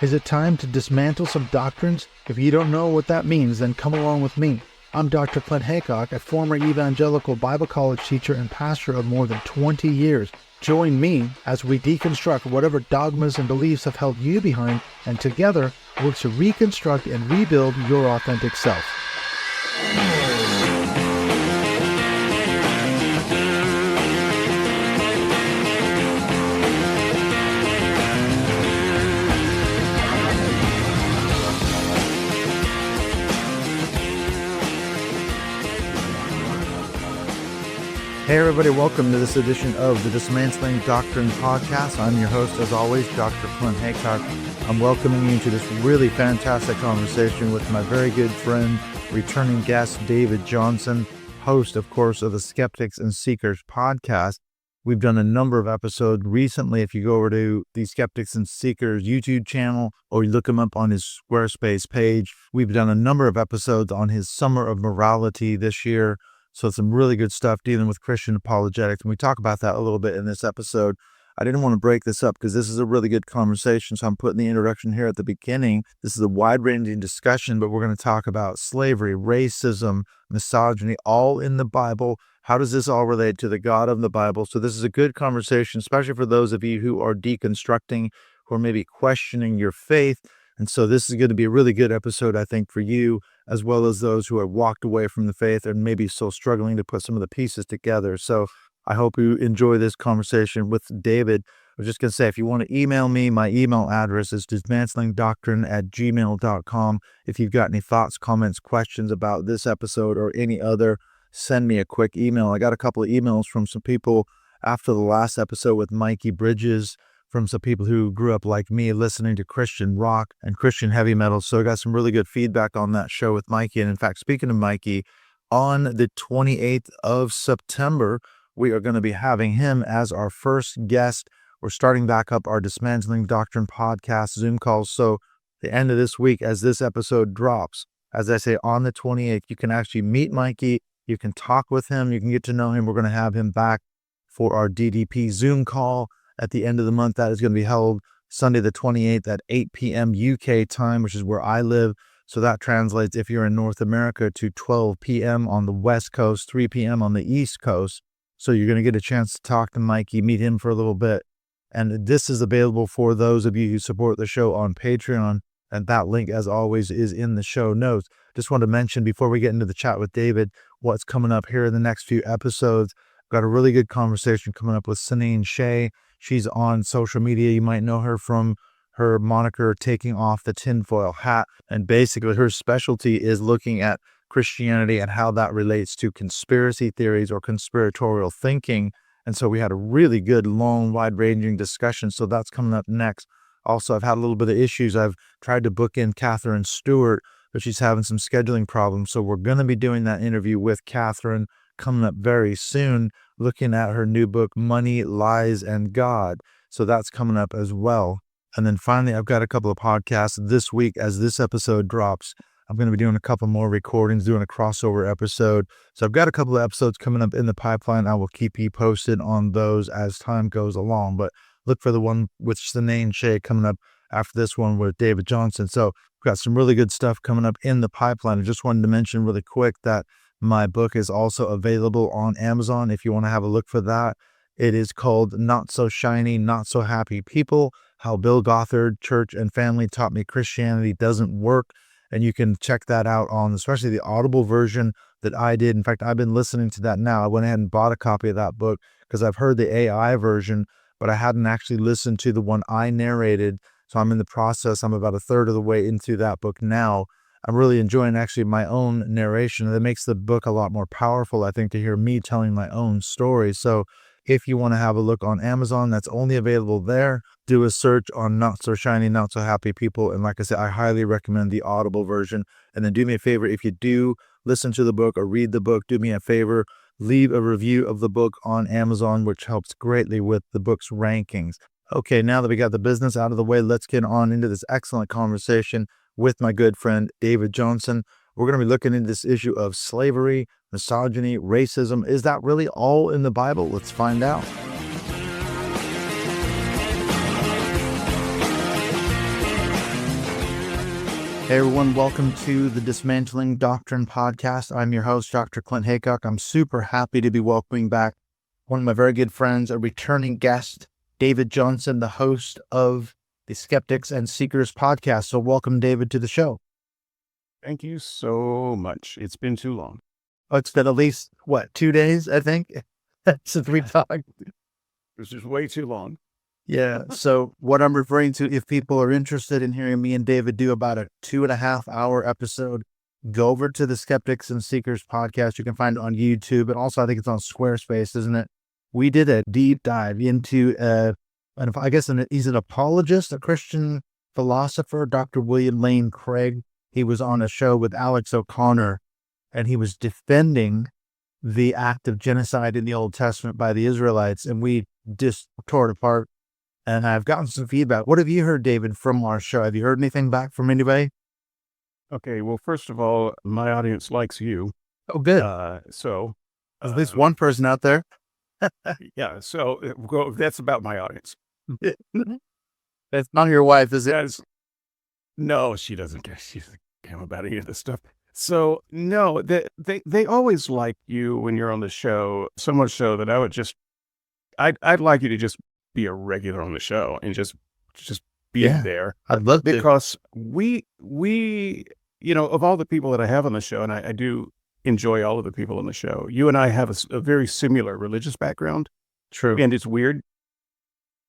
Is it time to dismantle some doctrines? If you don't know what that means, then come along with me. I'm Dr. Clint Haycock, a former evangelical Bible college teacher and pastor of more than 20 years. Join me as we deconstruct whatever dogmas and beliefs have held you behind, and together work to reconstruct and rebuild your authentic self. Hey everybody, welcome to this edition of the Dismantling Doctrine Podcast. I'm your host, as always, Dr. Clint Haycock. I'm welcoming you to this really fantastic conversation with my very good friend, returning guest, David Johnson, host, of course, of the Skeptics and Seekers Podcast. We've done a number of episodes recently. If you go over to the Skeptics and Seekers YouTube channel, or you look him up on his Squarespace page, we've done a number of episodes on his Summer of Morality this year. So some really good stuff dealing with Christian apologetics. And we talk about that a little bit in this episode. I didn't want to break this up because this is a really good conversation. So I'm putting the introduction here at the beginning. This is a wide-ranging discussion, but we're going to talk about slavery, racism, misogyny, all in the Bible. How does this all relate to the God of the Bible? So this is a good conversation, especially for those of you who are deconstructing, who are maybe questioning your faith. And so this is going to be a really good episode, I think, for you, as well as those who have walked away from the faith and maybe still struggling to put some of the pieces together. So I hope you enjoy this conversation with David. I was just going to say, if you want to email me, my email address is dismantlingdoctrine@gmail.com. If you've got any thoughts, comments, questions about this episode or any other, send me a quick email. I got a couple of emails from some people after the last episode with Mikey Bridges, from some people who grew up like me listening to Christian rock and Christian heavy metal. So I got some really good feedback on that show with Mikey. And in fact, speaking of Mikey, on the 28th of September, we are going to be having him as our first guest. We're starting back up our Dismantling Doctrine podcast Zoom calls. So the end of this week, as this episode drops, as I say, on the 28th, you can actually meet Mikey. You can talk with him. You can get to know him. We're going to have him back for our DDP Zoom call at the end of the month. That is going to be held Sunday the 28th at 8 p.m. UK time, which is where I live. So that translates, if you're in North America, to 12 p.m. on the West Coast, 3 p.m. on the East Coast. So you're going to get a chance to talk to Mikey, meet him for a little bit. And this is available for those of you who support the show on Patreon. And that link, as always, is in the show notes. Just want to mention, before we get into the chat with David, what's coming up here in the next few episodes. Got a really good conversation coming up with Sanine Shea. She's on social media. You might know her from her moniker, Taking Off the Tinfoil Hat. And basically her specialty is looking at Christianity and how that relates to conspiracy theories or conspiratorial thinking. And so we had a really good, long, wide-ranging discussion. So that's coming up next. Also, I've had a little bit of issues. I've tried to book in Catherine Stewart, but she's having some scheduling problems. So we're going to be doing that interview with Catherine coming up very soon, looking at her new book, Money, Lies, and God. So that's coming up as well. And then finally, I've got a couple of podcasts this week. As this episode drops, I'm going to be doing a couple more recordings, doing a crossover episode. So I've got a couple of episodes coming up in the pipeline. I will keep you posted on those as time goes along. But look for the one with Sanine Shea coming up after this one with David Johnson. So we've got some really good stuff coming up in the pipeline. I just wanted to mention really quick that my book is also available on Amazon if you want to have a look for that. It is called Not So Shiny, Not So Happy People, How Bill Gothard, Church and Family Taught Me Christianity Doesn't Work. And you can check that out on especially the Audible version that I did. In fact, I've been listening to that now. I went ahead and bought a copy of that book because I've heard the AI version, but I hadn't actually listened to the one I narrated. So I'm in the process. I'm about a third of the way into that book now. I'm really enjoying actually my own narration. That makes the book a lot more powerful, I think, to hear me telling my own story. So if you want to have a look on Amazon, that's only available there. Do a search on Not So Shiny, Not So Happy People. And like I said, I highly recommend the Audible version. And then do me a favor, if you do listen to the book or read the book, do me a favor, leave a review of the book on Amazon, which helps greatly with the book's rankings. Okay, now that we got the business out of the way, let's get on into this excellent conversation with my good friend, David Johnson. We're going to be looking into this issue of slavery, misogyny, racism. Is that really all in the Bible? Let's find out. Hey everyone, welcome to the Dismantling Doctrine podcast. I'm your host, Dr. Clint Haycock. I'm super happy to be welcoming back one of my very good friends, a returning guest, David Johnson, the host of the Skeptics and Seekers Podcast. So welcome, David, to the show. Thank you so much. It's been too long. Oh, it's been at least, 2 days, I think, since we talked. This is way too long. Yeah. So what I'm referring to, if people are interested in hearing me and David do about a 2.5-hour episode, go over to the Skeptics and Seekers Podcast. You can find it on YouTube. And also, I think it's on Squarespace, isn't it? We did a deep dive into, he's an apologist, a Christian philosopher, Dr. William Lane Craig. He was on a show with Alex O'Connor, and he was defending the act of genocide in the Old Testament by the Israelites. And we just tore it apart. And I've gotten some feedback. What have you heard, David, from our show? Have you heard anything back from anybody? Okay, well, first of all, my audience likes you. Oh, good. At least one person out there. Yeah, so that's about my audience. That's not your wife, is it? No, she doesn't care. She doesn't care about any of this stuff. So, no, they always like you when you're on the show, so much so that I'd like you to just be a regular on the show and just be there. I'd love to. Because we, of all the people that I have on the show, and I do enjoy all of the people on the show, you and I have a very similar religious background. True. And it's weird.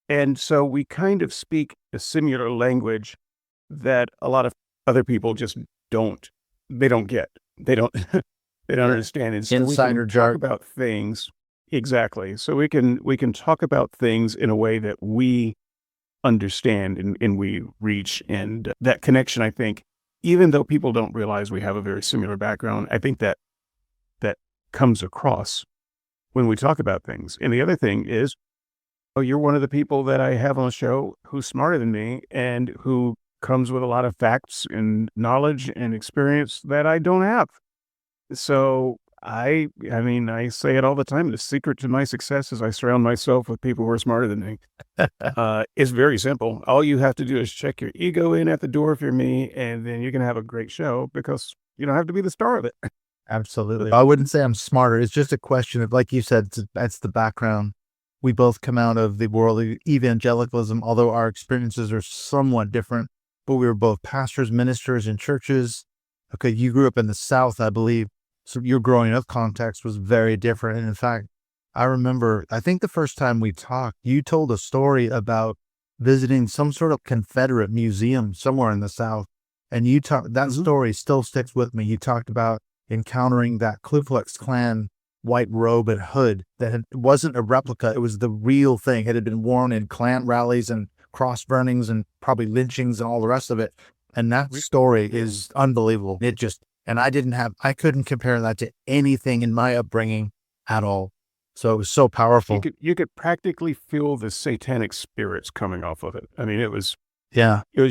And so we kind of speak a similar language that a lot of other people just don't get. They don't understand. And so Insider jargon about things. Exactly. So we can talk about things in a way that we understand and we reach. And that connection, I think, even though people don't realize we have a very similar background, I think that comes across when we talk about things. And the other thing is, you're one of the people that I have on the show who's smarter than me and who comes with a lot of facts and knowledge and experience that I don't have. So I say it all the time. The secret to my success is I surround myself with people who are smarter than me. It's very simple. All you have to do is check your ego in at the door if you're me, and then you can have a great show because you don't have to be the star of it. Absolutely. I wouldn't say I'm smarter. It's just a question of, like you said, that's the background. We both come out of the world of evangelicalism, although our experiences are somewhat different, but we were both pastors, ministers in churches. Okay, you grew up in the South, I believe. So your growing up context was very different. And in fact, I remember, I think the first time we talked, you told a story about visiting some sort of Confederate museum somewhere in the South. And that story still sticks with me. You talked about encountering that Ku Klux Klan white robe and hood that wasn't a replica. It was the real thing. It had been worn in Klan rallies and cross burnings and probably lynchings and all the rest of it. And that story is unbelievable. And I couldn't compare that to anything in my upbringing at all. So it was so powerful. You could practically feel the satanic spirits coming off of it. I mean, it was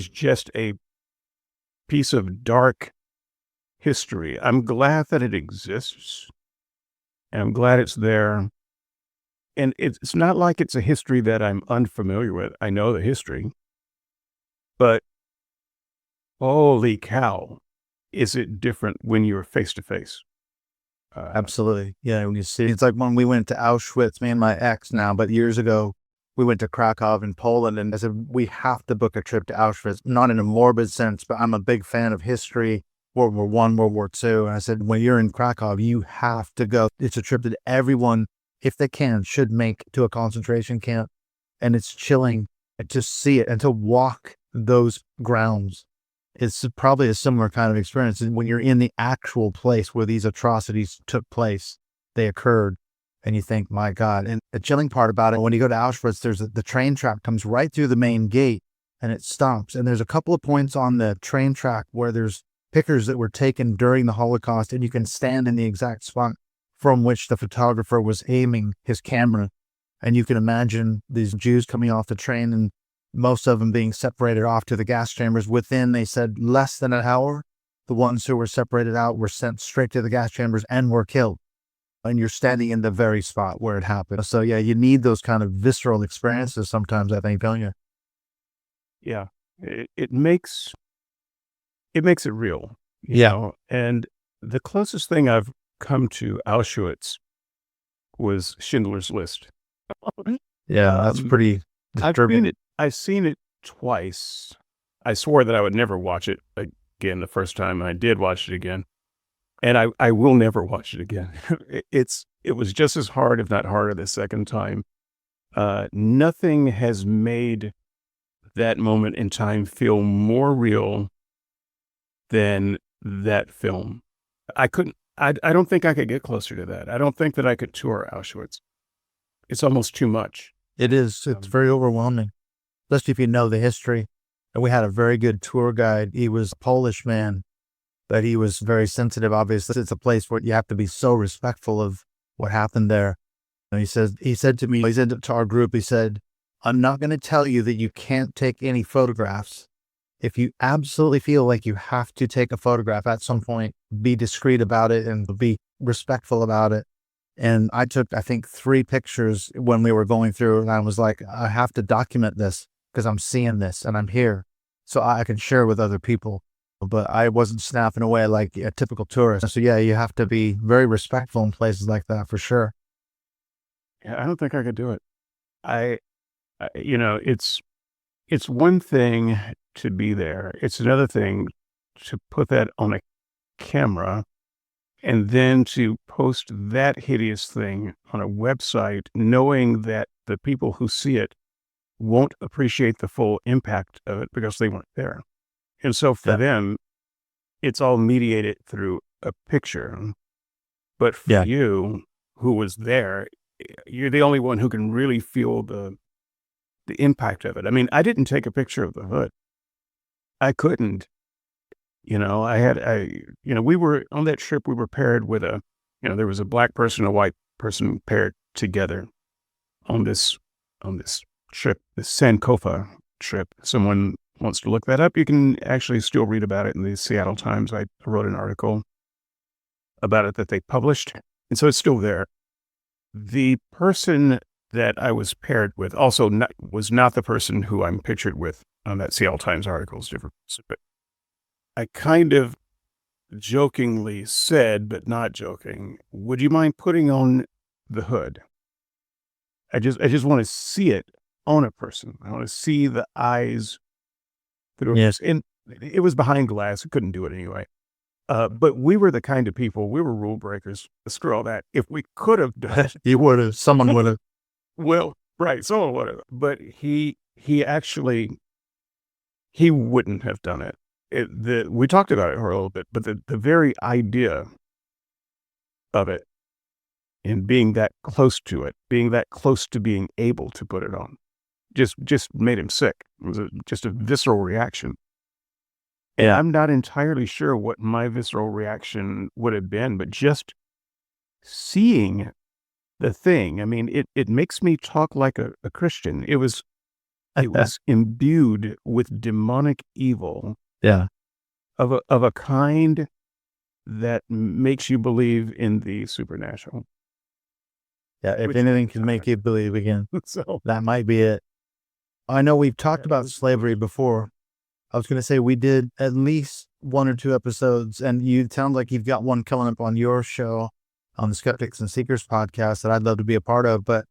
just a piece of dark history. I'm glad that it exists. And I'm glad it's there. And it's not like it's a history that I'm unfamiliar with. I know the history. But holy cow, is it different when you're face to face? Absolutely. Yeah. When you see, it's like when we went to Auschwitz, me and my ex now, but years ago, we went to Krakow in Poland, and I said, we have to book a trip to Auschwitz, not in a morbid sense, but I'm a big fan of history, World War I, World War II. And I said, when you're in Krakow, you have to go. It's a trip that everyone, if they can, should make to a concentration camp. And it's chilling to see it and to walk those grounds. It's probably a similar kind of experience. And when you're in the actual place where these atrocities took place, they occurred, and you think, my God. And the chilling part about it, when you go to Auschwitz, the train track comes right through the main gate and it stops. And there's a couple of points on the train track where there's pictures that were taken during the Holocaust, and you can stand in the exact spot from which the photographer was aiming his camera. And you can imagine these Jews coming off the train, and most of them being separated off to the gas chambers within, they said, less than an hour. The ones who were separated out were sent straight to the gas chambers and were killed. And you're standing in the very spot where it happened. So yeah, you need those kind of visceral experiences sometimes, I think, don't you? Yeah. It makes it makes it real, and the closest thing I've come to Auschwitz was Schindler's List. Yeah, that's Um, pretty I've seen disturbing. it. I've seen it twice. I swore that I would never watch it again the first time. I did watch it again, and I will never watch it again. It was just as hard, if not harder, the second time. Nothing has made that moment in time feel more real than that film. I couldn't. I don't think I could get closer to that. I don't think that I could tour Auschwitz. It's almost too much. It is. It's very overwhelming, especially if you know the history. And we had a very good tour guide. He was a Polish man, but he was very sensitive. Obviously, it's a place where you have to be so respectful of what happened there. And he said to me, he said to our group, he said, I'm not going to tell you that you can't take any photographs. If you absolutely feel like you have to take a photograph at some point, be discreet about it and be respectful about it. And I took, I think, 3 pictures when we were going through, and I was like, I have to document this because I'm seeing this and I'm here so I can share with other people. But I wasn't snapping away like a typical tourist. So yeah, you have to be very respectful in places like that for sure. Yeah, I don't think I could do it. It's one thing to be there. It's another thing to put that on a camera and then to post that hideous thing on a website, knowing that the people who see it won't appreciate the full impact of it because they weren't there. And so for Yeah. them, it's all mediated through a picture. But for Yeah. you, who was there, you're the only one who can really feel the impact of it. I mean, I didn't take a picture of the hood. I couldn't. We were on that trip, we were paired with there was a black person, a white person paired together on this trip, this Sankofa trip. Someone wants to look that up. You can actually still read about it in the Seattle Times. I wrote an article about it that they published. And so it's still there. The person that I was paired with also was not the person who I'm pictured with on that Seattle Times article. It's different. But I kind of jokingly said, but not joking, would you mind putting on the hood? I just want to see it on a person. I want to see the eyes through. Yes. And it was behind glass. I couldn't do it anyway. But we were the kind of people, we were rule breakers. Screw all that. If we could have done it, You would have, someone would have. well, right, someone would have. But he wouldn't have done it. We talked about it for a little bit, but the very idea of it and being that close to it, being that close to being able to put it on, just made him sick. It was just a visceral reaction. And Yeah. I'm not entirely sure what my visceral reaction would have been, but just seeing the thing, I mean, it makes me talk like a Christian. It was imbued with demonic evil Yeah. of a kind that makes you believe in the supernatural. Yeah. If Which- anything can make you believe again, So that might be it. I know we've talked about slavery before. I was going to say we did at least 1 or 2 episodes, and you sound like you've got one coming up on your show on the Skeptics and Seekers podcast that I'd love to be a part of. But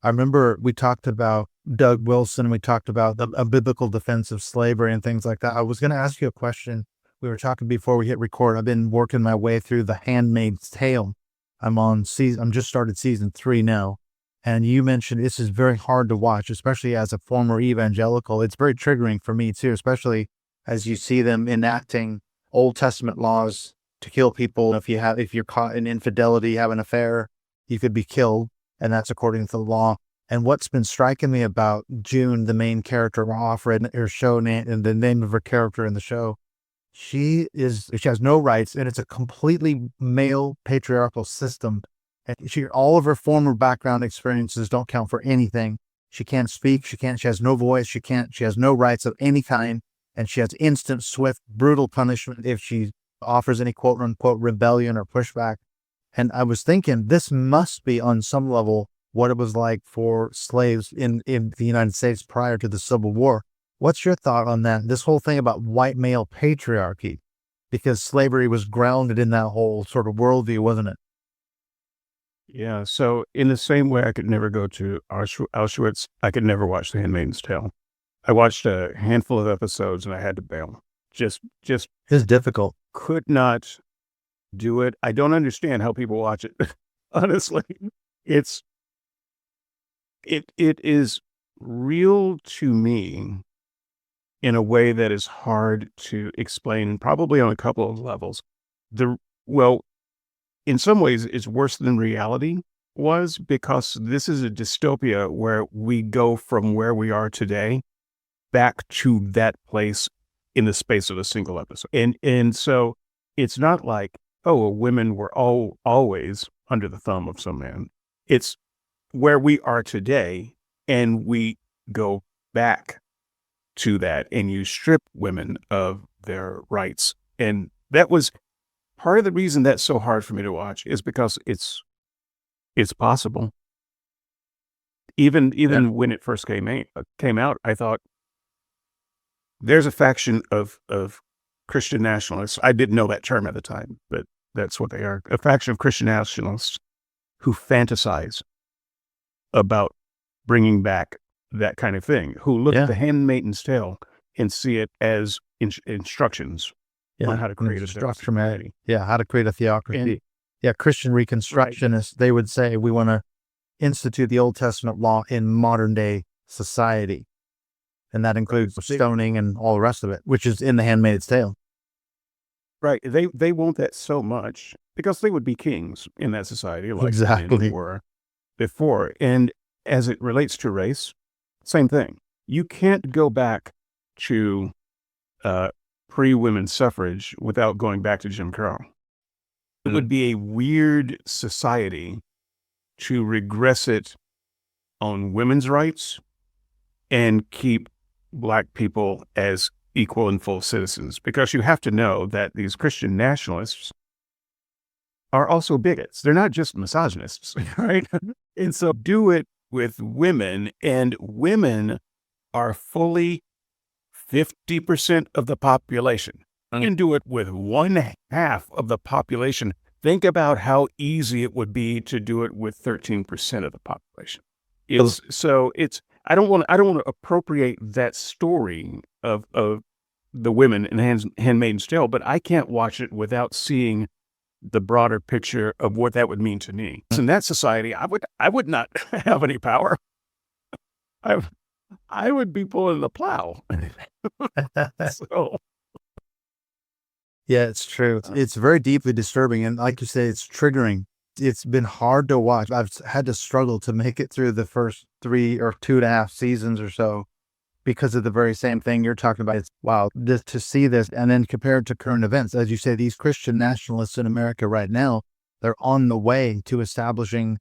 I remember we talked about Doug Wilson. We talked about a biblical defense of slavery and things like that. I was going to ask you a question. We were talking before we hit record. I've been working my way through The Handmaid's Tale. I'm just started season 3 now. And you mentioned this is very hard to watch, especially as a former evangelical. It's very triggering for me too, especially as you see them enacting Old Testament laws to kill people. If you're caught in infidelity, have an affair, you could be killed, and that's according to the law. And what's been striking me about June, the main character of her show, and the name of her character in the show, she has no rights, and it's a completely male patriarchal system. And all of her former background experiences don't count for anything. She can't speak. She has no voice. She has no rights of any kind. And she has instant, swift, brutal punishment if she offers any quote unquote rebellion or pushback. And I was thinking this must be on some level what it was like for slaves in the United States prior to the Civil War. What's your thought on that? This whole thing about white male patriarchy. because slavery was grounded in that whole sort of worldview, wasn't it? Yeah. So in the same way I could never go to Auschwitz, I could never watch The Handmaid's Tale. I watched a handful of episodes and I had to bail. Just It's difficult. could not do it. I don't understand how people watch it. Honestly, it's it is real to me in a way that is hard to explain, probably on a couple of levels. Well, in some ways, it's worse than reality was, because this is a dystopia where we go from where we are today back to that place in the space of a single episode. And so it's not like, oh, women were always under the thumb of some man. It's where we are today, and we go back to that, and you strip women of their rights. And that was part of the reason that's so hard for me to watch, is because it's possible. Even when it first came out, I thought there's a faction of Christian nationalists. I didn't know that term at the time, but that's what they are. A faction of Christian nationalists who fantasize about bringing back that kind of thing, who look at The Handmaid's Tale and see it as instructions on how to create a society. Yeah, how to create a theocracy. Christian Reconstructionists, they would say we want to institute the Old Testament law in modern day society. And that includes stoning and all the rest of it, which is in The Handmaid's Tale. Right. They want that so much because they would be kings in that society, like Exactly. were before. And as it relates to race, same thing. You can't go back to pre-women's suffrage without going back to Jim Crow. It would be a weird society to regress it on women's rights and keep Black people as equal and full citizens, because you have to know that these Christian nationalists are also bigots. They're not just misogynists, right? And so do it with women, and women are fully 50% of the population. You can do it with 1/2 of the population. Think about how easy it would be to do it with 13% of the population. I don't want to appropriate that story of the women in Handmaid's Tale, but I can't watch it without seeing the broader picture of what that would mean to me. In that society, I would not have any power. I would be pulling the plow. So. Yeah, it's true. It's very deeply disturbing. And like you say, it's triggering. It's been hard to watch. I've had to struggle to make it through the first 3 or 2.5 seasons or so because of the very same thing you're talking about. It's wow, to see this and then compared to current events. As you say, these Christian nationalists in America right now, they're on the way to establishing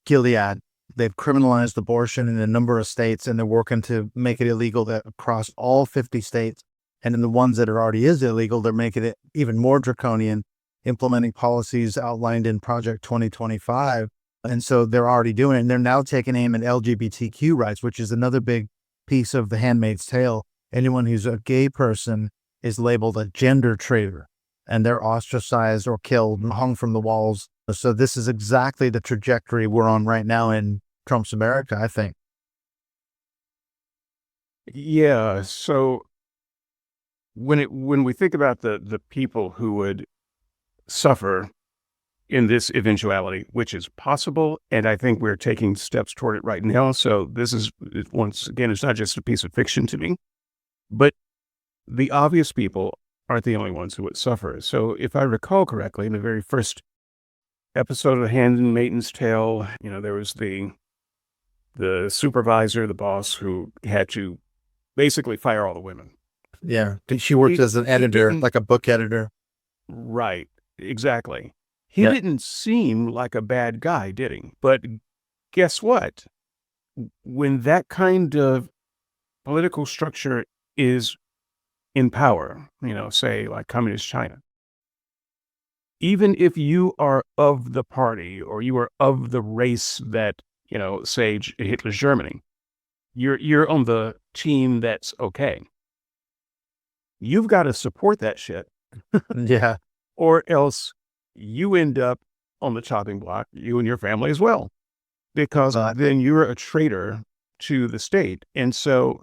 Gilead. They've criminalized abortion in a number of states, and they're working to make it illegal across all 50 states. And in the ones that are already is illegal, they're making it even more draconian, implementing policies outlined in Project 2025. And so they're already doing it. And they're now taking aim at LGBTQ rights, which is another big piece of The Handmaid's Tale. Anyone who's a gay person is labeled a gender traitor, and they're ostracized or killed and hung from the walls. So this is exactly the trajectory we're on right now in Trump's America, I think. Yeah. So when we think about the people who would suffer in this eventuality, which is possible, and I think we're taking steps toward it right now. So this is, once again, it's not just a piece of fiction to me, but the obvious people aren't the only ones who would suffer. So if I recall correctly, in the very first episode of The Handmaid's Tale, there was the supervisor, the boss, who had to basically fire all the women. Yeah. She worked as an editor, like a book editor. Right. Exactly. He didn't seem like a bad guy, did he? But guess what? When that kind of political structure is in power, say like communist China, even if you are of the party or you are of the race that, say Hitler's Germany, you're on the team that's okay. You've got to support that shit Yeah. or else you end up on the chopping block, you and your family as well, because then you're a traitor to the state. And so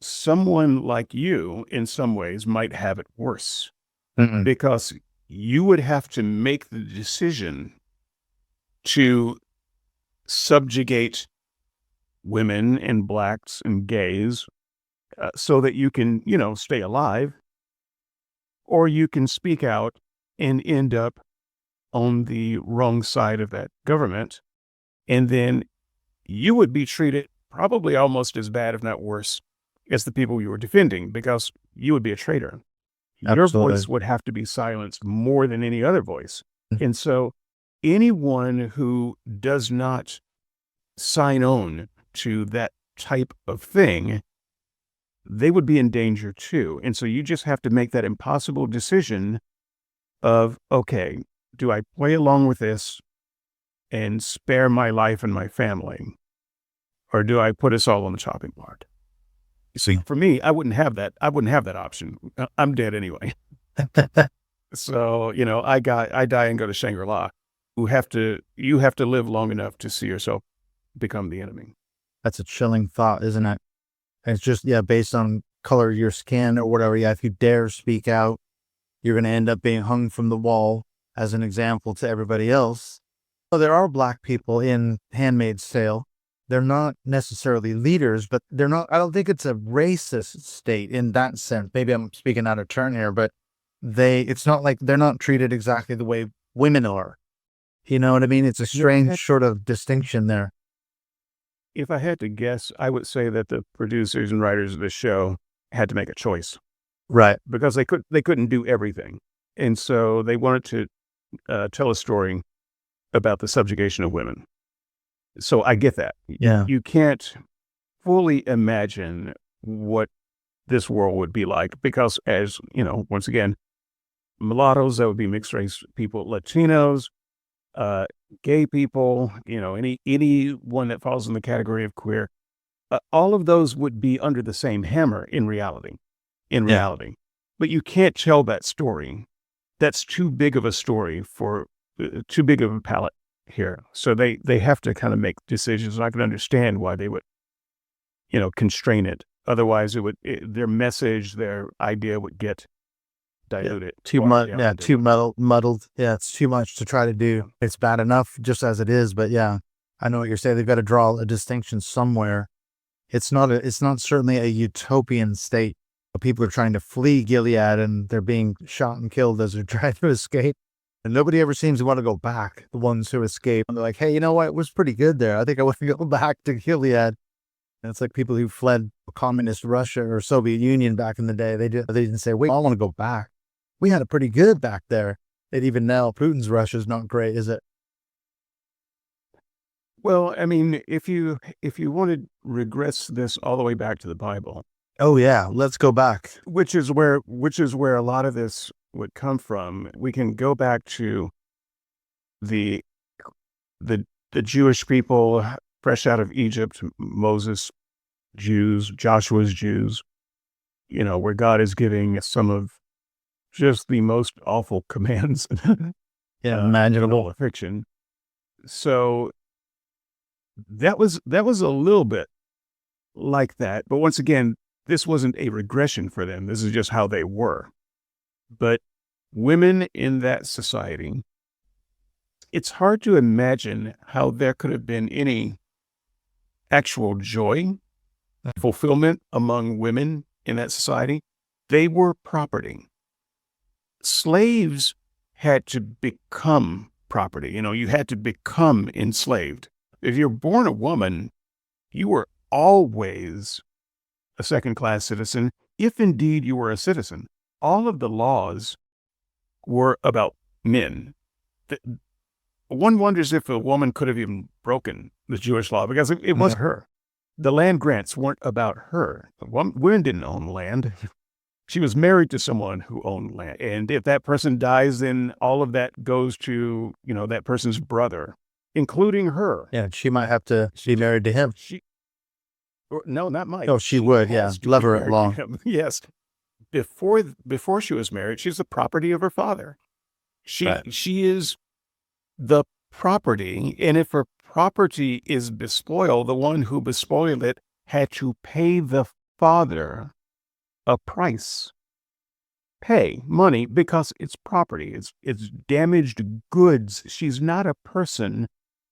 someone like you, in some ways, might have it worse Mm-mm. because you would have to make the decision to subjugate women and blacks and gays so that you can, stay alive, or you can speak out and end up on the wrong side of that government. And then you would be treated probably almost as bad, if not worse, as the people you were defending, because you would be a traitor. Your Absolutely. voice would have to be silenced more than any other voice. Mm. And so anyone who does not sign on to that type of thing, they would be in danger too. And so you just have to make that impossible decision of, okay, do I play along with this and spare my life and my family? Or do I put us all on the chopping block? You see, for me, I wouldn't have that. I wouldn't have that option. I'm dead anyway. So, I die and go to Shangri-La. You have to live long enough to see yourself become the enemy. That's a chilling thought, isn't it? And it's just, based on color of your skin or whatever. Yeah, if you dare speak out, you're going to end up being hung from the wall as an example to everybody else. So there are black people in Handmaid's Tale. They're not necessarily leaders, but I don't think it's a racist state in that sense. Maybe I'm speaking out of turn here, but it's not like they're not treated exactly the way women are. You know what I mean? It's a strange sort of distinction there. If I had to guess, I would say that the producers and writers of the show had to make a choice. Right. Because they couldn't do everything. And so they wanted to tell a story about the subjugation of women. So I get that. Yeah. You can't fully imagine what this world would be like because, as once again, mulattoes, that would be mixed race people, Latinos, gay people, anyone that falls in the category of queer, all of those would be under the same hammer in reality. But you can't tell that story. That's too big of a story for too big of a palette here. So they have to kind of make decisions. And I can understand why they would, constrain it. Otherwise, their message, their idea would get diluted. Too muddled. Yeah, it's too much to try to do. It's bad enough just as it is. But yeah, I know what you're saying. They've got to draw a distinction somewhere. It's not certainly a utopian state. People are trying to flee Gilead and they're being shot and killed as they're trying to escape. And nobody ever seems to want to go back. The ones who escape, and they're like, hey, you know what? It was pretty good there. I think I want to go back to Gilead. And it's like people who fled communist Russia or Soviet Union back in the day. They didn't say, wait, I want to go back. We had it pretty good back there. And even now, Putin's Russia is not great, is it? Well, I mean, if you want to regress this all the way back to the Bible. Oh yeah, let's go back. Which is where a lot of this would come from. We can go back to the Jewish people fresh out of Egypt, Moses, Jews, Joshua's Jews, where God is giving some of just the most awful commands. Imaginable. Fiction. So that was a little bit like that. But once again, this wasn't a regression for them. This is just how they were. But women in that society, it's hard to imagine how there could have been any actual joy, fulfillment among women in that society. They were property. Slaves had to become property. You had to become enslaved. If you're born a woman, you were always a second-class citizen, if indeed you were a citizen. All of the laws were about men. One wonders if a woman could have even broken the Jewish law because it wasn't her. The land grants weren't about her. Women didn't own land. She was married to someone who owned land. And if that person dies, then all of that goes to, that person's brother, including her. Yeah, she might have to be married to him. No, not Mike. Oh, she would, yeah. Love her along. Yes. before she was married, she's the property of her father. Right. She is the property, and if her property is bespoiled, the one who bespoiled it had to pay the father a price, pay money, because it's property. It's damaged goods. She's not a person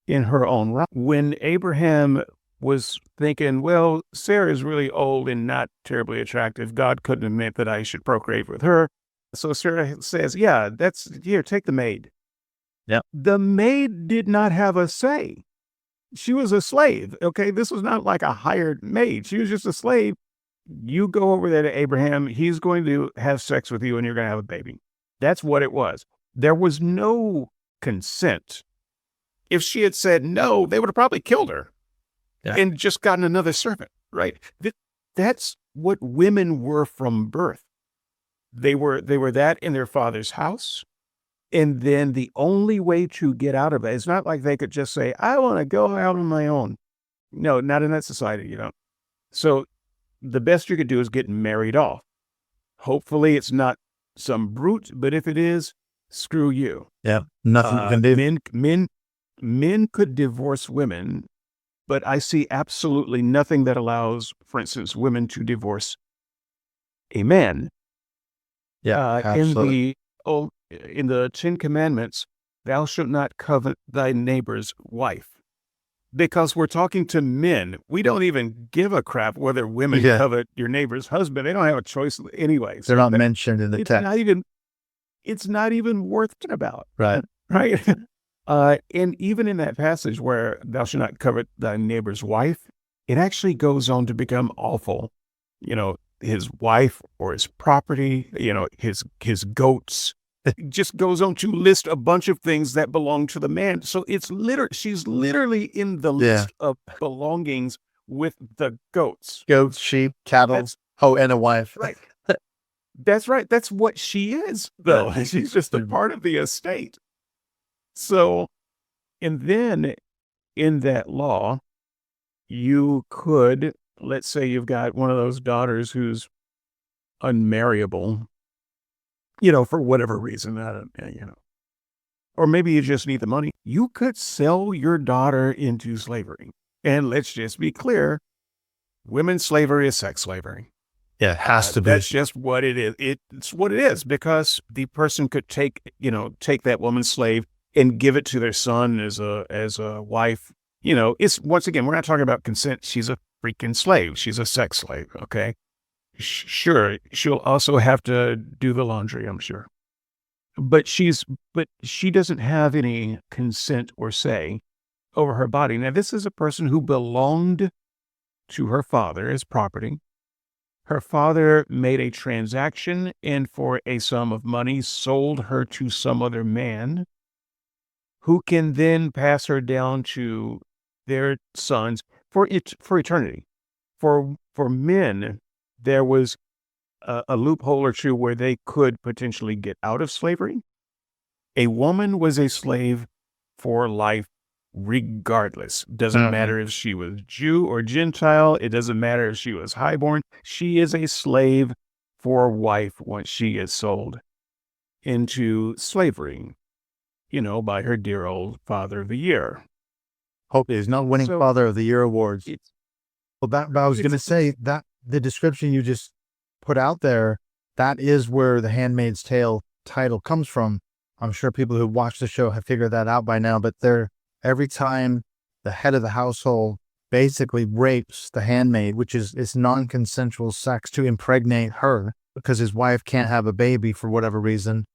in her own right. When Abraham was thinking, well, Sarah is really old and not terribly attractive, God couldn't have meant that I should procreate with her. So Sarah says, yeah, here, take the maid. Yeah. The maid did not have a say. She was a slave. Okay. This was not like a hired maid. She was just a slave. You go over there to Abraham. He's going to have sex with you and you're going to have a baby. That's what it was. There was no consent. If she had said no, they would have probably killed her and just gotten another servant, right? That's what women were from birth. They were that in their father's house. And then the only way to get out of it, it's not like they could just say, I want to go out on my own. No, not in that society, you know. So the best you could do is get married off. Hopefully it's not some brute, but if it is, screw you. Yeah. Nothing you can do. Men could divorce women, but I see absolutely nothing that allows, for instance, women to divorce a man. Yeah. Absolutely. In the 10 Commandments, thou shalt not covet thy neighbor's wife. Because we're talking to men. We don't even give a crap whether women covet your neighbor's husband. They don't have a choice anyway. They're not mentioned in the text. It's not even worth it about. Right. Right. And even in that passage where thou shalt not covet thy neighbor's wife, it actually goes on to become awful. You know, his wife or his property, you know, his goats. It just goes on to list a bunch of things that belong to the man. So she's literally in the list of belongings with the goats. Goats, sheep, cattle, and a wife. Right. That's right. That's what she is, though. Yeah. She's just a part of the estate. So, and then in that law, you could, let's say you've got one of those daughters who's unmarriable, you know, for whatever reason, or maybe you just need the money. You could sell your daughter into slavery. And let's just be clear, women's slavery is sex slavery. Yeah, it has to be. That's just what it is. It's what it is, because the person could take that woman's slave and give it to their son as a wife. You know, it's, once again, we're not talking about consent. She's a freaking slave. She's a sex slave. Okay. Sure, she'll also have to do the laundry, I'm sure. But she doesn't have any consent or say over her body. Now, this is a person who belonged to her father as property. Her father made a transaction and for a sum of money sold her to some other man who can then pass her down to their sons for eternity. For men, there was a loophole or two where they could potentially get out of slavery. A woman was a slave for life regardless. Doesn't matter if she was Jew or Gentile. It doesn't matter if she was highborn. She is a slave for life once she is sold into slavery, you know, by her dear old Father of the Year. Hope he's not winning Father of the Year awards. But I was going to say that the description you just put out there, that is where the Handmaid's Tale title comes from. I'm sure people who watch the show have figured that out by now, but every time the head of the household basically rapes the handmaid, which is non-consensual sex to impregnate her because his wife can't have a baby for whatever reason,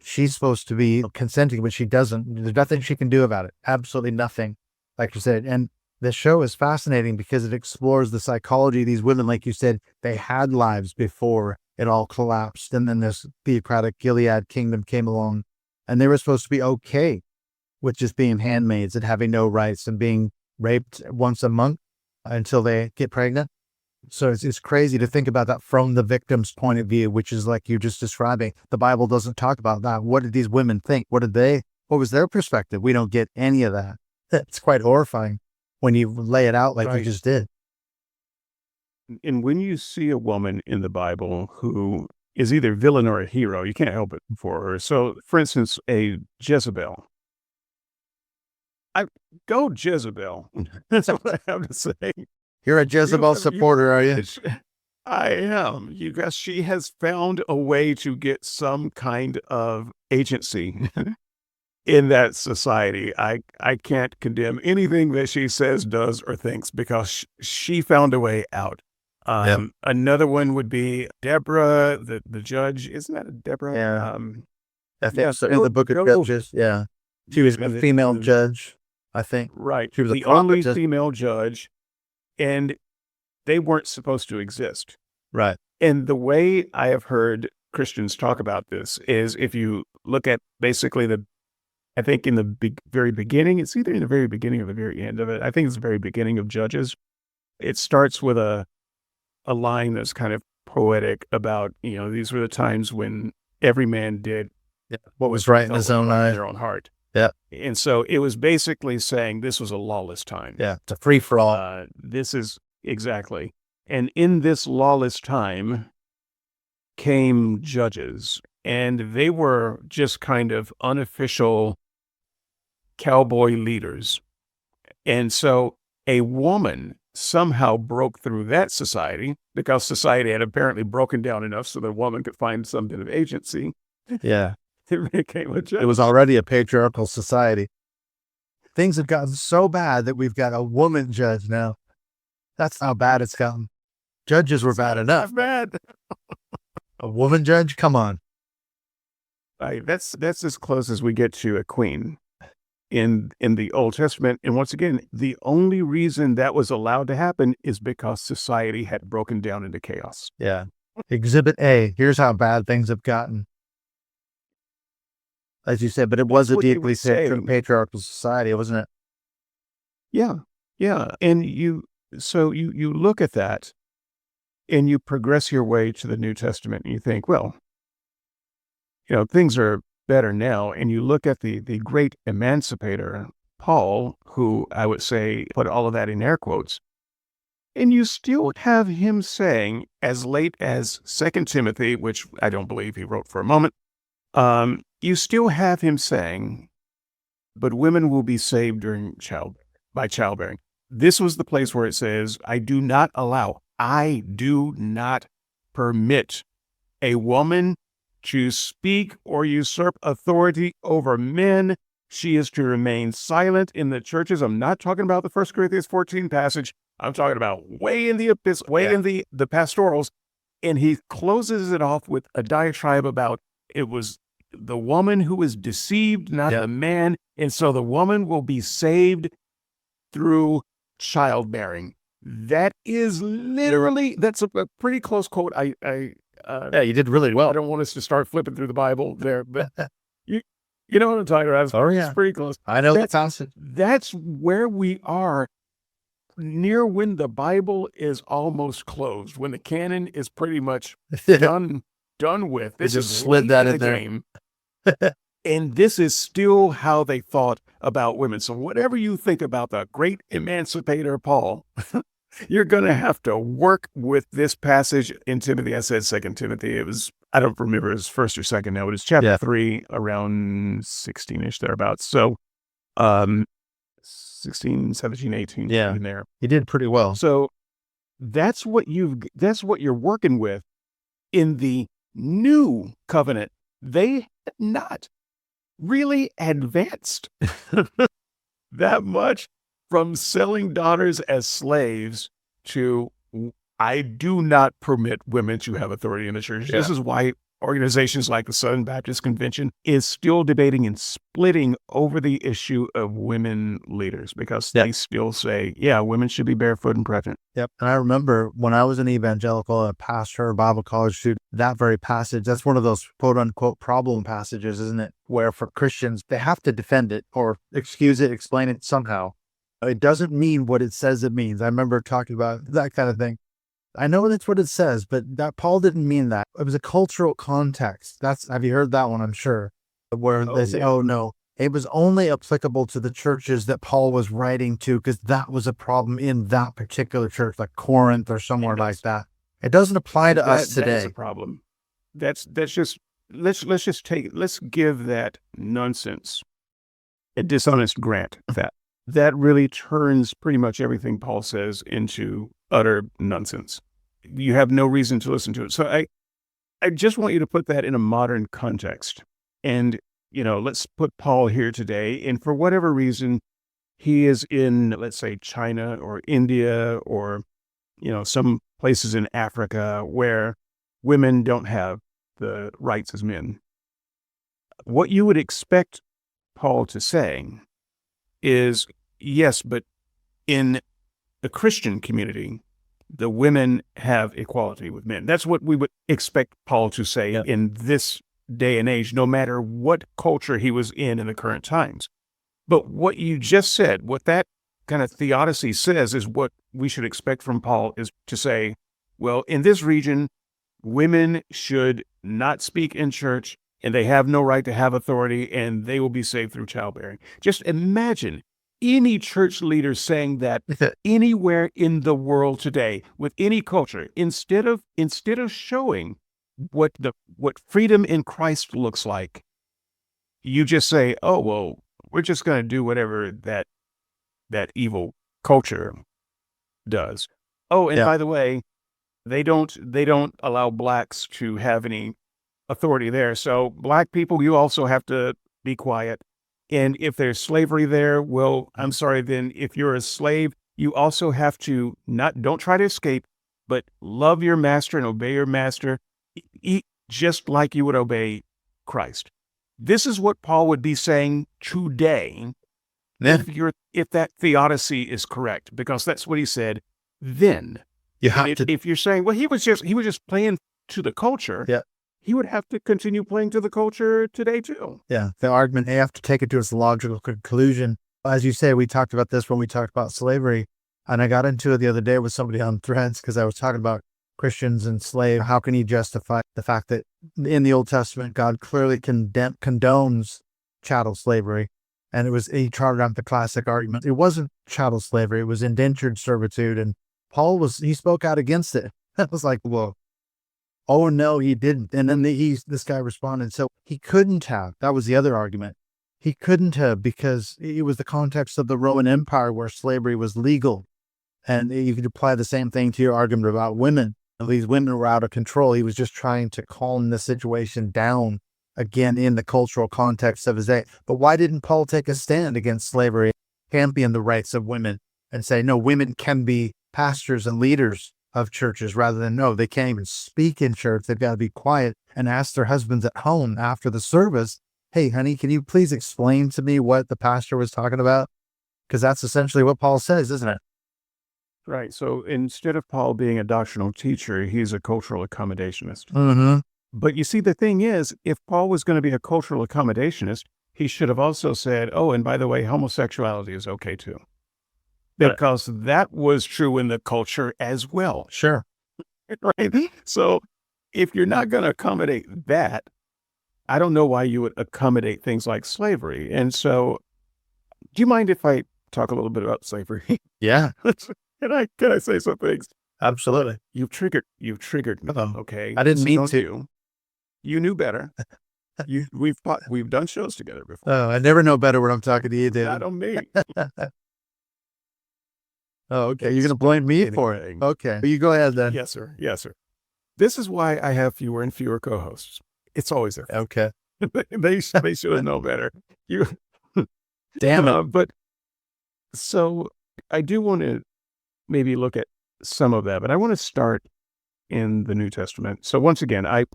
she's supposed to be consenting, but she doesn't. There's nothing she can do about it. Absolutely nothing, like you said. And the show is fascinating because it explores the psychology of these women. Like you said, they had lives before it all collapsed. And then this theocratic Gilead kingdom came along and they were supposed to be okay with just being handmaids and having no rights and being raped once a month until they get pregnant. So it's crazy to think about that from the victim's point of view, which is like you're just describing. The Bible doesn't talk about that. What did these women think? What was their perspective? We don't get any of that. It's quite horrifying when you lay it out like you just did. And when you see a woman in the Bible who is either villain or a hero. You can't help it for her. So, for instance, a Jezebel. Go Jezebel. That's what I have to say. You're a Jezebel supporter, are you? I am. You guys, she has found a way to get some kind of agency in that society. I can't condemn anything that she says, does, or thinks because she found a way out. Another one would be Deborah, the judge. Isn't that a Deborah? Yeah. I think so. In the book of Judges, yeah. She was a female judge, I think. Right. She was the only female judge, and they weren't supposed to exist. Right. And the way I have heard Christians talk about this is if you look at basically I think in the very beginning, it's either in the very beginning or the very end of it. I think it's the very beginning of Judges. It starts with a line that's kind of poetic about, these were the times when every man did what was right in his own eyes, their own heart. Yeah. And so it was basically saying this was a lawless time. Yeah. It's a free for all. This is exactly. And in this lawless time came judges, and they were just kind of unofficial cowboy leaders. And so a woman somehow broke through that society because society had apparently broken down enough so that a woman could find some bit of agency. Yeah. It became a judge. It was already a patriarchal society. Things have gotten so bad that we've got a woman judge now. That's how bad it's gotten. Judges were bad enough. Not bad. A woman judge? Come on. That's as close as we get to a queen in the Old Testament. And once again, the only reason that was allowed to happen is because society had broken down into chaos. Yeah. Exhibit A. Here's how bad things have gotten. As you said, but it was a deeply patriarchal society, wasn't it? Yeah. Yeah. And you look at that and you progress your way to the New Testament and you think, well, things are better now. And you look at the great emancipator, Paul, who I would say put all of that in air quotes. And you still have him saying as late as 2 Timothy, which I don't believe he wrote for a moment, you still have him saying, but women will be saved by childbearing. This was the place where it says, I do not permit a woman to speak or usurp authority over men. She is to remain silent in the churches. I'm not talking about the 1 Corinthians 14 passage. I'm talking about way in the pastorals. And he closes it off with a diatribe about it was the woman who was deceived, not the man. And so the woman will be saved through childbearing. That is literally, that's a pretty close quote. Yeah, you did really well. I don't want us to start flipping through the Bible there, but you know what I'm talking about. Oh, yeah. It's pretty close. I know that's awesome. That's where we are near when the Bible is almost closed, when the canon is pretty much done with. They just slid that in there. And this is still how they thought about women. So whatever you think about the great emancipator Paul, you're going to have to work with this passage in Timothy. I said 2 Timothy. It was, I don't remember his first or second now, but it's chapter 3, around 16-ish thereabouts. So 16, 17, 18 in there. You did pretty well. So that's what you're working with in the new covenant. They had not really advanced that much from selling daughters as slaves to I do not permit women to have authority in the church. Yeah. This is why organizations like the Southern Baptist Convention is still debating and splitting over the issue of women leaders because they still say, women should be barefoot and pregnant. Yep. And I remember when I was an evangelical, a pastor, a Bible college student, that very passage, that's one of those quote unquote problem passages, isn't it? Where for Christians, they have to defend it or excuse it, explain it somehow. It doesn't mean what it says it means. I remember talking about that kind of thing. I know that's what it says, but that Paul didn't mean that. It was a cultural context. Have you heard that one? I'm sure, where they say, "Oh no, it was only applicable to the churches that Paul was writing to, because that was a problem in that particular church, like Corinth or somewhere like that. It doesn't apply to us today." That's a problem. that's just let's give that nonsense a dishonest grant. That really turns pretty much everything Paul says into utter nonsense. You have no reason to listen to it. So I just want you to put that in a modern context. And, let's put Paul here today. And for whatever reason, he is in, let's say, China or India or, some places in Africa where women don't have the rights as men. What you would expect Paul to say is, yes, but in the Christian community, the women have equality with men. That's what we would expect Paul to say in this day and age, no matter what culture he was in the current times. But what you just said, what that kind of theodicy says is what we should expect from Paul is to say, well, in this region, women should not speak in church and they have no right to have authority and they will be saved through childbearing. Just imagine any church leader saying that anywhere in the world today with any culture, instead of showing what freedom in Christ looks like, you just say, oh, well, we're just going to do whatever that evil culture does. Oh, and by the way, they don't allow blacks to have any authority there. So black people, you also have to be quiet. And if there's slavery there, well, I'm sorry, then if you're a slave, you also have to don't try to escape, but love your master and obey your master, just like you would obey Christ. This is what Paul would be saying today if that theodicy is correct, because that's what he said then. If you're saying, well, he was just playing to the culture, he would have to continue playing to the culture today too. Yeah, the argument, you have to take it to its logical conclusion. As you say, we talked about this when we talked about slavery, and I got into it the other day with somebody on Threads because I was talking about Christians and slave. How can he justify the fact that in the Old Testament, God clearly condones chattel slavery? And he trotted out the classic argument. It wasn't chattel slavery, it was indentured servitude. And Paul he spoke out against it. I was like, whoa. Oh, no, he didn't. And then this guy responded. So he couldn't have. That was the other argument. He couldn't have because it was the context of the Roman Empire where slavery was legal. And you could apply the same thing to your argument about women. These women were out of control. He was just trying to calm the situation down, again, in the cultural context of his day. But why didn't Paul take a stand against slavery, champion the rights of women, and say, no, women can be pastors and leaders of churches, rather than, no, they can't even speak in church. They've got to be quiet, and ask their husbands at home after the service, hey, honey, can you please explain to me what the pastor was talking about? Because that's essentially what Paul says, isn't it? Right. So instead of Paul being a doctrinal teacher, he's a cultural accommodationist. Mm-hmm. But you see, the thing is, if Paul was going to be a cultural accommodationist, he should have also said, oh, and by the way, homosexuality is okay too. Because that was true in the culture as well. Sure. Right. So if you're not going to accommodate that, I don't know why you would accommodate things like slavery. And so, do you mind if I talk a little bit about slavery? Yeah. Can I say some things? Absolutely. You've triggered me. Uh-oh. Okay. I didn't mean to. You knew better. We've done shows together before. Oh, I never know better when I'm talking to you, dude. Not on me. Oh, okay. You're going to blame me for it. Okay. You go ahead then. Yes, sir. Yes, sir. This is why I have fewer and fewer co-hosts. It's always there. Okay. They should know better. Damn it. But so I do want to maybe look at some of that, but I want to start in the New Testament. So once again, I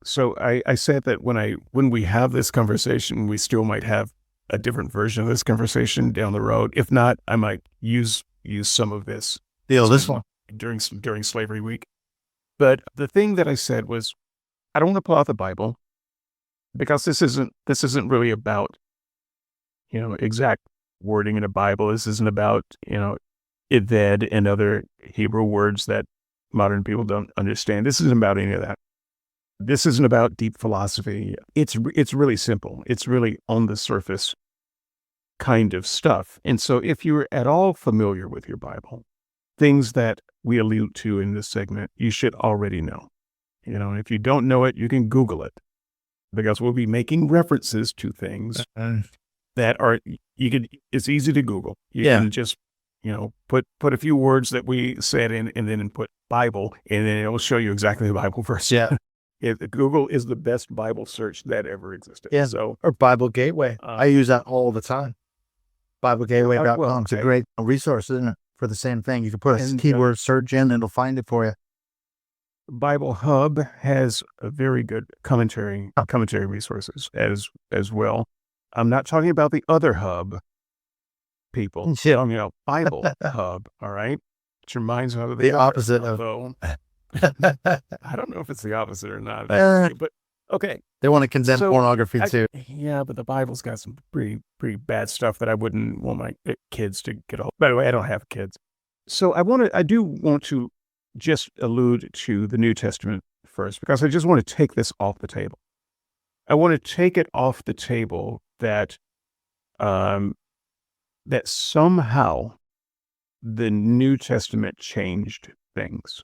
said that when we have this conversation, we still might have a different version of this conversation down the road. If not, I might use some of this. This one during Slavery Week. But the thing that I said was, I don't want to pull out the Bible because this isn't really about, exact wording in the Bible. This isn't about, Ived and other Hebrew words that modern people don't understand. This isn't about any of that. This isn't about deep philosophy. It's really simple. It's really on the surface kind of stuff. And so if you're at all familiar with your Bible, things that we allude to in this segment, you should already know. If you don't know it, you can Google it, because we'll be making references to things that are, it's easy to Google. You can just, put a few words that we said in, and then put Bible, and then it will show you exactly the Bible verse. Yeah. Google is the best Bible search that ever existed. Yeah. So, or Bible Gateway. I use that all the time. BibleGateway.com. It's a great resource, isn't it? For the same thing. You can put a keyword search in and it'll find it for you. Bible Hub has a very good commentary resources as well. I'm not talking about the other hub people. I'm talking about Bible Hub, all right? Which reminds me of the opposite of... I don't know if it's the opposite or not. But okay. They want to condemn pornography too. Yeah, but the Bible's got some pretty bad stuff that I wouldn't want my kids to get hold. By the way, I don't have kids. So I do want to just allude to the New Testament first, because I just want to take this off the table. I want to take it off the table that that somehow the New Testament changed things,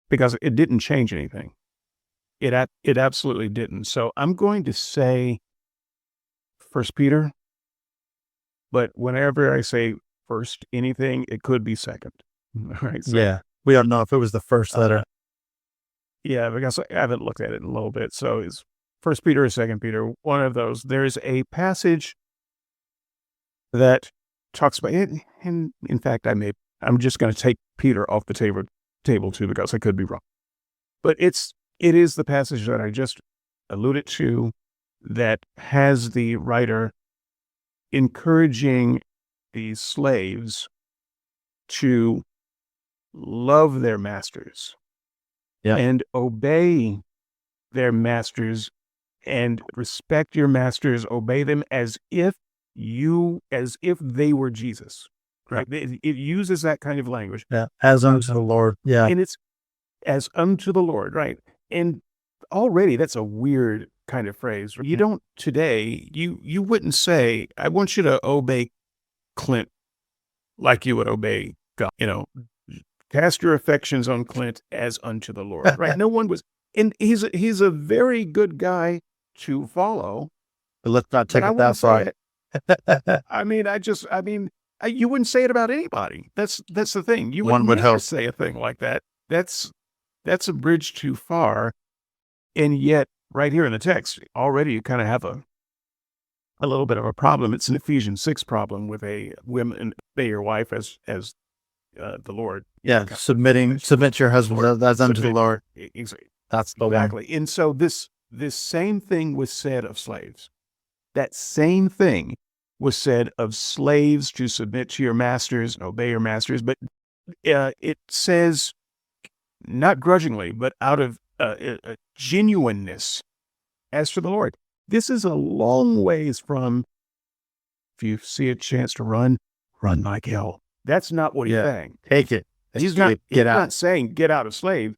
because it didn't change anything. It absolutely didn't. So I'm going to say 1 Peter, but whenever I say first anything, it could be second. All right. So, we don't know if it was the first letter. Because I haven't looked at it in a little bit. So it's 1 Peter or 2 Peter, one of those. There's a passage that talks about it, and in fact, I'm just going to take Peter off the table too, because I could be wrong. But it is the passage that I just alluded to that has the writer encouraging the slaves to love their masters and obey their masters, and respect your masters, obey them as if they were Jesus. Right? It uses that kind of language. Yeah, as unto the Lord. Yeah. And it's as unto the Lord, right? And already that's a weird kind of phrase. You don't today, you wouldn't say, I want you to obey Clint like you would obey God. Cast your affections on Clint as unto the Lord, right? No one was, and he's a very good guy to follow. But let's not take it that far. You wouldn't say it about anybody. That's the thing. You would never say a thing like that. That's a bridge too far. And yet, right here in the text, already you kind of have a little bit of a problem. It's an Ephesians 6 problem with a women obey your wife as the Lord. Yeah, submit your husband. That's unto the Lord. Exactly. That's the one. And so this same thing was said of slaves. That same thing was said of slaves to submit to your masters and obey your masters. But it says, not grudgingly, but out of a genuineness as for the Lord. This is a long ways from, if you see a chance to run like hell. That's not what he's saying. Take it. He's not saying get out of slave.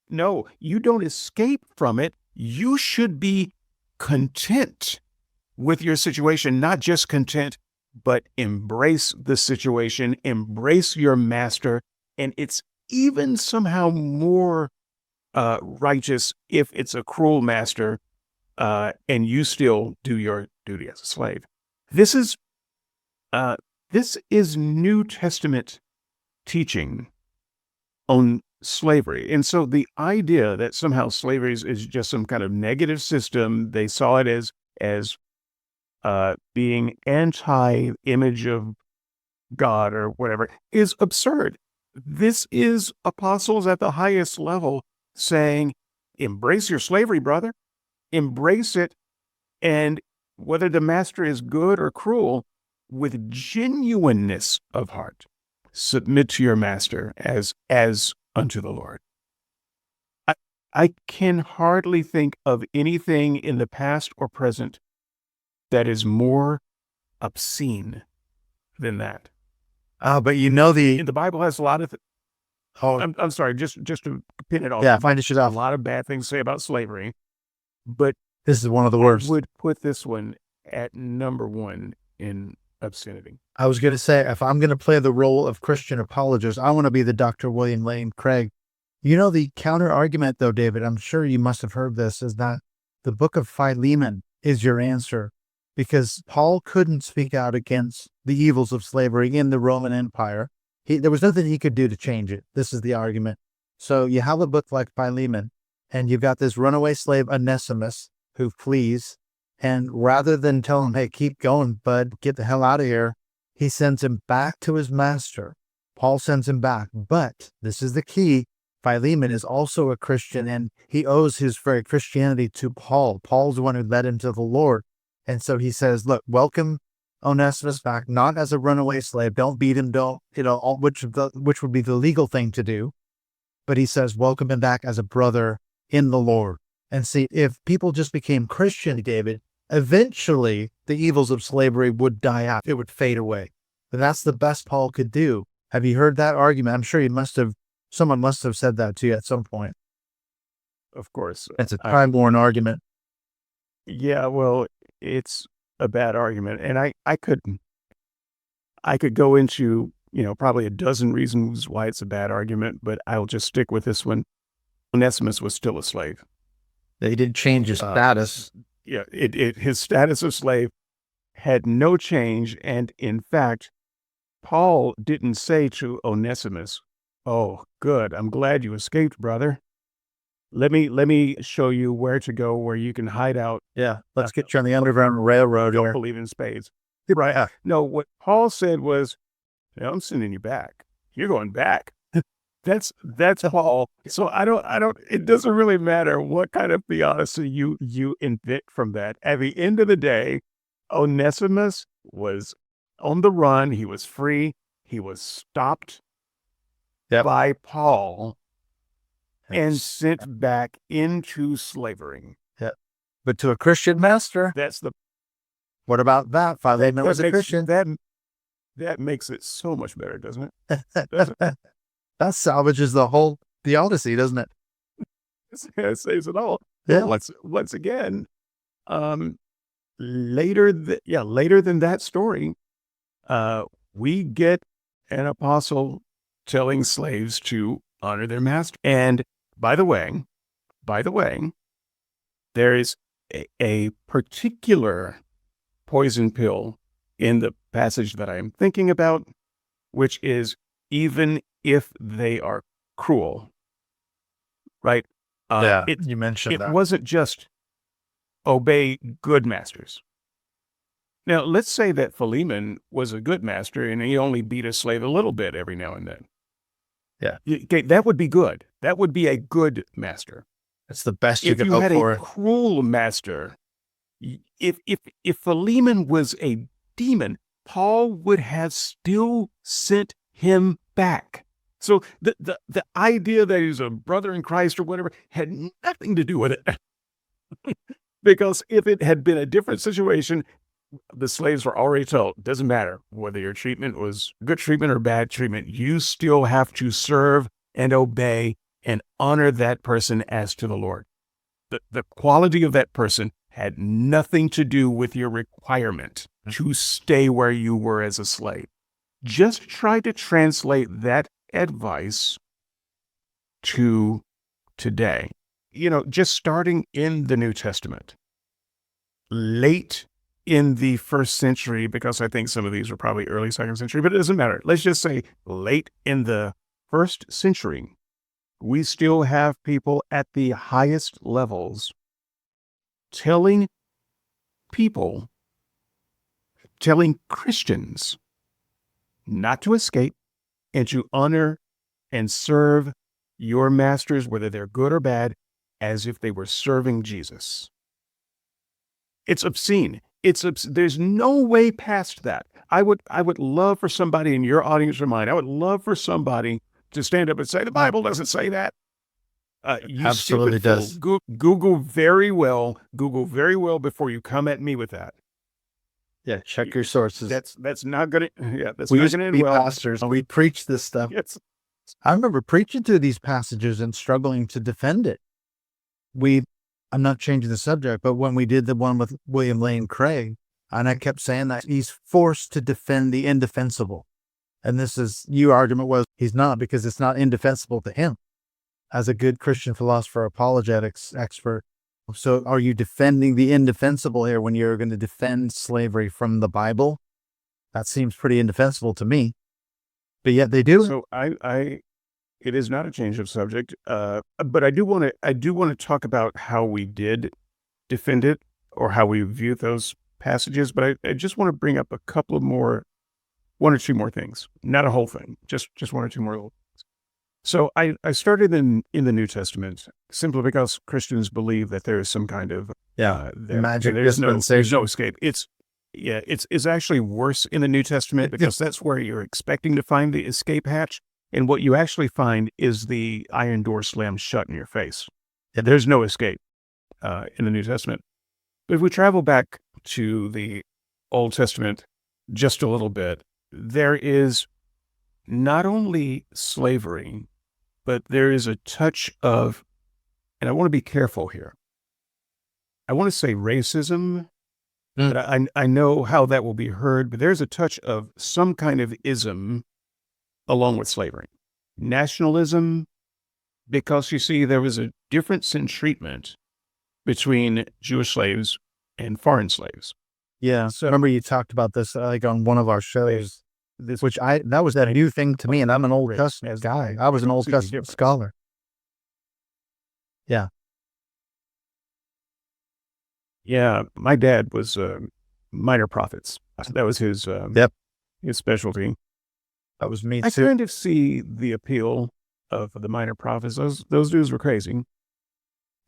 No, you don't escape from it. You should be content with your situation, not just content, but embrace the situation, embrace your master. And it's even somehow more righteous if it's a cruel master and you still do your duty as a slave. This is New Testament teaching on slavery. And so the idea that somehow slavery is just some kind of negative system, they saw it as being anti-image of God or whatever, is absurd. This is apostles at the highest level saying, embrace your slavery, brother. Embrace it. And whether the master is good or cruel, with genuineness of heart, submit to your master as unto the Lord. I can hardly think of anything in the past or present that is more obscene than that. But the Bible has a lot of. I'm sorry, just to pin it off. Yeah, finish it off. A lot of bad things to say about slavery, but this is one of the worst. I would put this one at number one in obscenity. I was going to say, if I'm going to play the role of Christian apologist, I want to be the Dr. William Lane Craig The counter argument, though, David, I'm sure you must have heard this, is that the book of Philemon is your answer, because Paul couldn't speak out against the evils of slavery in the Roman Empire. There was nothing he could do to change it. This is the argument. So you have a book like Philemon, and you've got this runaway slave Onesimus who flees, and rather than tell him, hey, keep going, bud, get the hell out of here, he sends him back to his master. Paul sends him back. But this is the key. Philemon is also a Christian, and he owes his very Christianity to Paul. Paul's the one who led him to the Lord. And so he says, look, welcome Onesimus back, not as a runaway slave. Don't beat him, which would be the legal thing to do. But he says, welcome him back as a brother in the Lord. And see, if people just became Christian, David, eventually the evils of slavery would die out. It would fade away. But that's the best Paul could do. Have you heard that argument? I'm sure someone must have said that to you at some point. Of course. It's a time-worn argument. Yeah, well, it's a bad argument. And I could go into, probably a dozen reasons why it's a bad argument, but I'll just stick with this one. Onesimus was still a slave. They didn't change his status. Yeah, his status of slave had no change. And in fact, Paul didn't say to Onesimus, oh, good, I'm glad you escaped, brother. Let me show you where to go, where you can hide out. Yeah, let's get you on the Underground Railroad. Don't believe in spades. Right. No, what Paul said was, I'm sending you back. You're going back. That's Paul. So I don't, it doesn't really matter what kind of theodicy you invent from that. At the end of the day, Onesimus was on the run. He was free. He was stopped by Paul and sent back into slavery. Yeah. But to a Christian master. What about that? Philemon was a Christian. That makes it so much better, doesn't it? That salvages the whole theodicy, doesn't it? It saves it all. Yeah. Once again, later than that story, we get an apostle telling slaves to honor their master. And by the way, there is a particular poison pill in the passage that I am thinking about, which is even if they are cruel, right? You mentioned that. It wasn't just obey good masters. Now, let's say that Philemon was a good master and he only beat a slave a little bit every now and then. Yeah. Okay, that would be good. That would be a good master. That's the best you could hope for. If you had a cruel master, if Philemon was a demon, Paul would have still sent him back. So the idea that he's a brother in Christ or whatever had nothing to do with it. Because if it had been a different situation, the slaves were already told, doesn't matter whether your treatment was good treatment or bad treatment, you still have to serve and obey and honor that person as to the Lord. The quality of that person had nothing to do with your requirement to stay where you were as a slave. Just try to translate that advice to today. Just starting in the New Testament, late in the first century, because I think some of these were probably early second century, but it doesn't matter. Let's just say late in the first century, we still have people at the highest levels telling Christians not to escape and to honor and serve your masters, whether they're good or bad, as if they were serving Jesus. It's obscene. There's no way past that. I would love for somebody in your audience or mine, I would love for somebody to stand up and say, the Bible doesn't say that. You absolutely does. Google very well before you come at me with that. Yeah, check your sources. That's not gonna. Yeah, that's we not used gonna to end be well. pastors, and we preach this stuff. Yes. I remember preaching through these passages and struggling to defend it. I'm not changing the subject, but when we did the one with William Lane Craig, and I kept saying that he's forced to defend the indefensible. And your argument was he's not, because it's not indefensible to him. as a good Christian philosopher, apologetics expert, so are you defending the indefensible here when you're going to defend slavery from the Bible? That seems pretty indefensible to me, but yet they do. So it is not a change of subject, but I do want to talk about how we did defend it or how we view those passages. But I just want to bring up a couple of one or two more things, not a whole thing, just one or two more. So I started in the New Testament simply because Christians believe that there is some kind of magic there's no dispensation. escape. It's actually worse in the New Testament because that's where you're expecting to find the escape hatch, and what you actually find is the iron door slammed shut in your face. There's no escape in the New Testament. But if we travel back to the Old Testament just a little bit, there is not only slavery, but there is a touch of, and I want to be careful here, I want to say racism, but I know how that will be heard, but there's a touch of some kind of ism along with slavery. Nationalism, because you see, there was a difference in treatment between Jewish slaves and foreign slaves. Yeah. So remember you talked about this like on one of our shows, that was that new thing to me, and I'm an Old Testament guy. I was an Old Testament scholar. Yeah. Yeah, my dad was minor prophets. That was his his specialty. That was me I too. kind of see the appeal of the minor prophets. Those dudes were crazy.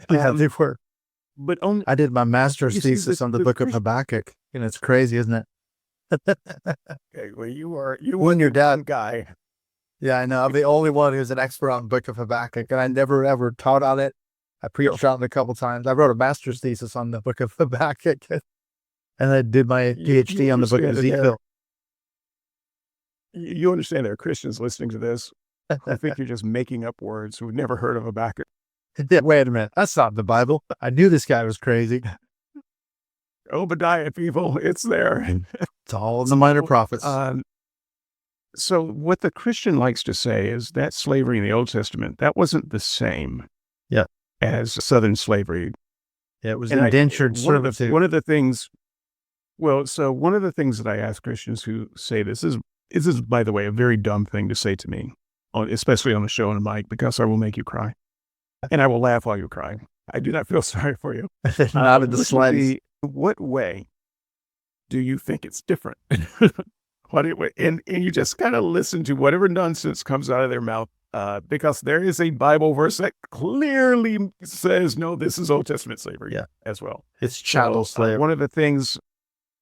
Yeah, they were. But only I did my master's thesis on the book of Habakkuk, and it's crazy, isn't it? okay, well, you When your dad guy. Yeah, I know. I'm the only one who's an expert on the book of Habakkuk, and I never ever taught on it. I preached on it a couple times. I wrote a master's thesis on the book of Habakkuk, and I did my PhD on the book of Ezekiel. You understand there are Christians listening to this. I think you're just making up words who've never heard of Habakkuk. Wait a minute. That's not the Bible. I knew this guy was crazy. Obadiah, people, it's there. It's all in the minor prophets. So what the Christian likes to say is that slavery in the Old Testament, that wasn't the same as Southern slavery. Yeah, it was indentured servitude. One of the things that I ask Christians who say this is, by the way, a very dumb thing to say to me, especially on the show and a mic, because I will make you cry. And I will laugh while you cry. I do not feel sorry for you. Not in the slightest. What way do you think it's different? And you just kind of listen to whatever nonsense comes out of their mouth, because there is a Bible verse that clearly says, no, this is Old Testament slavery as well. It's chattel slavery. One of the things,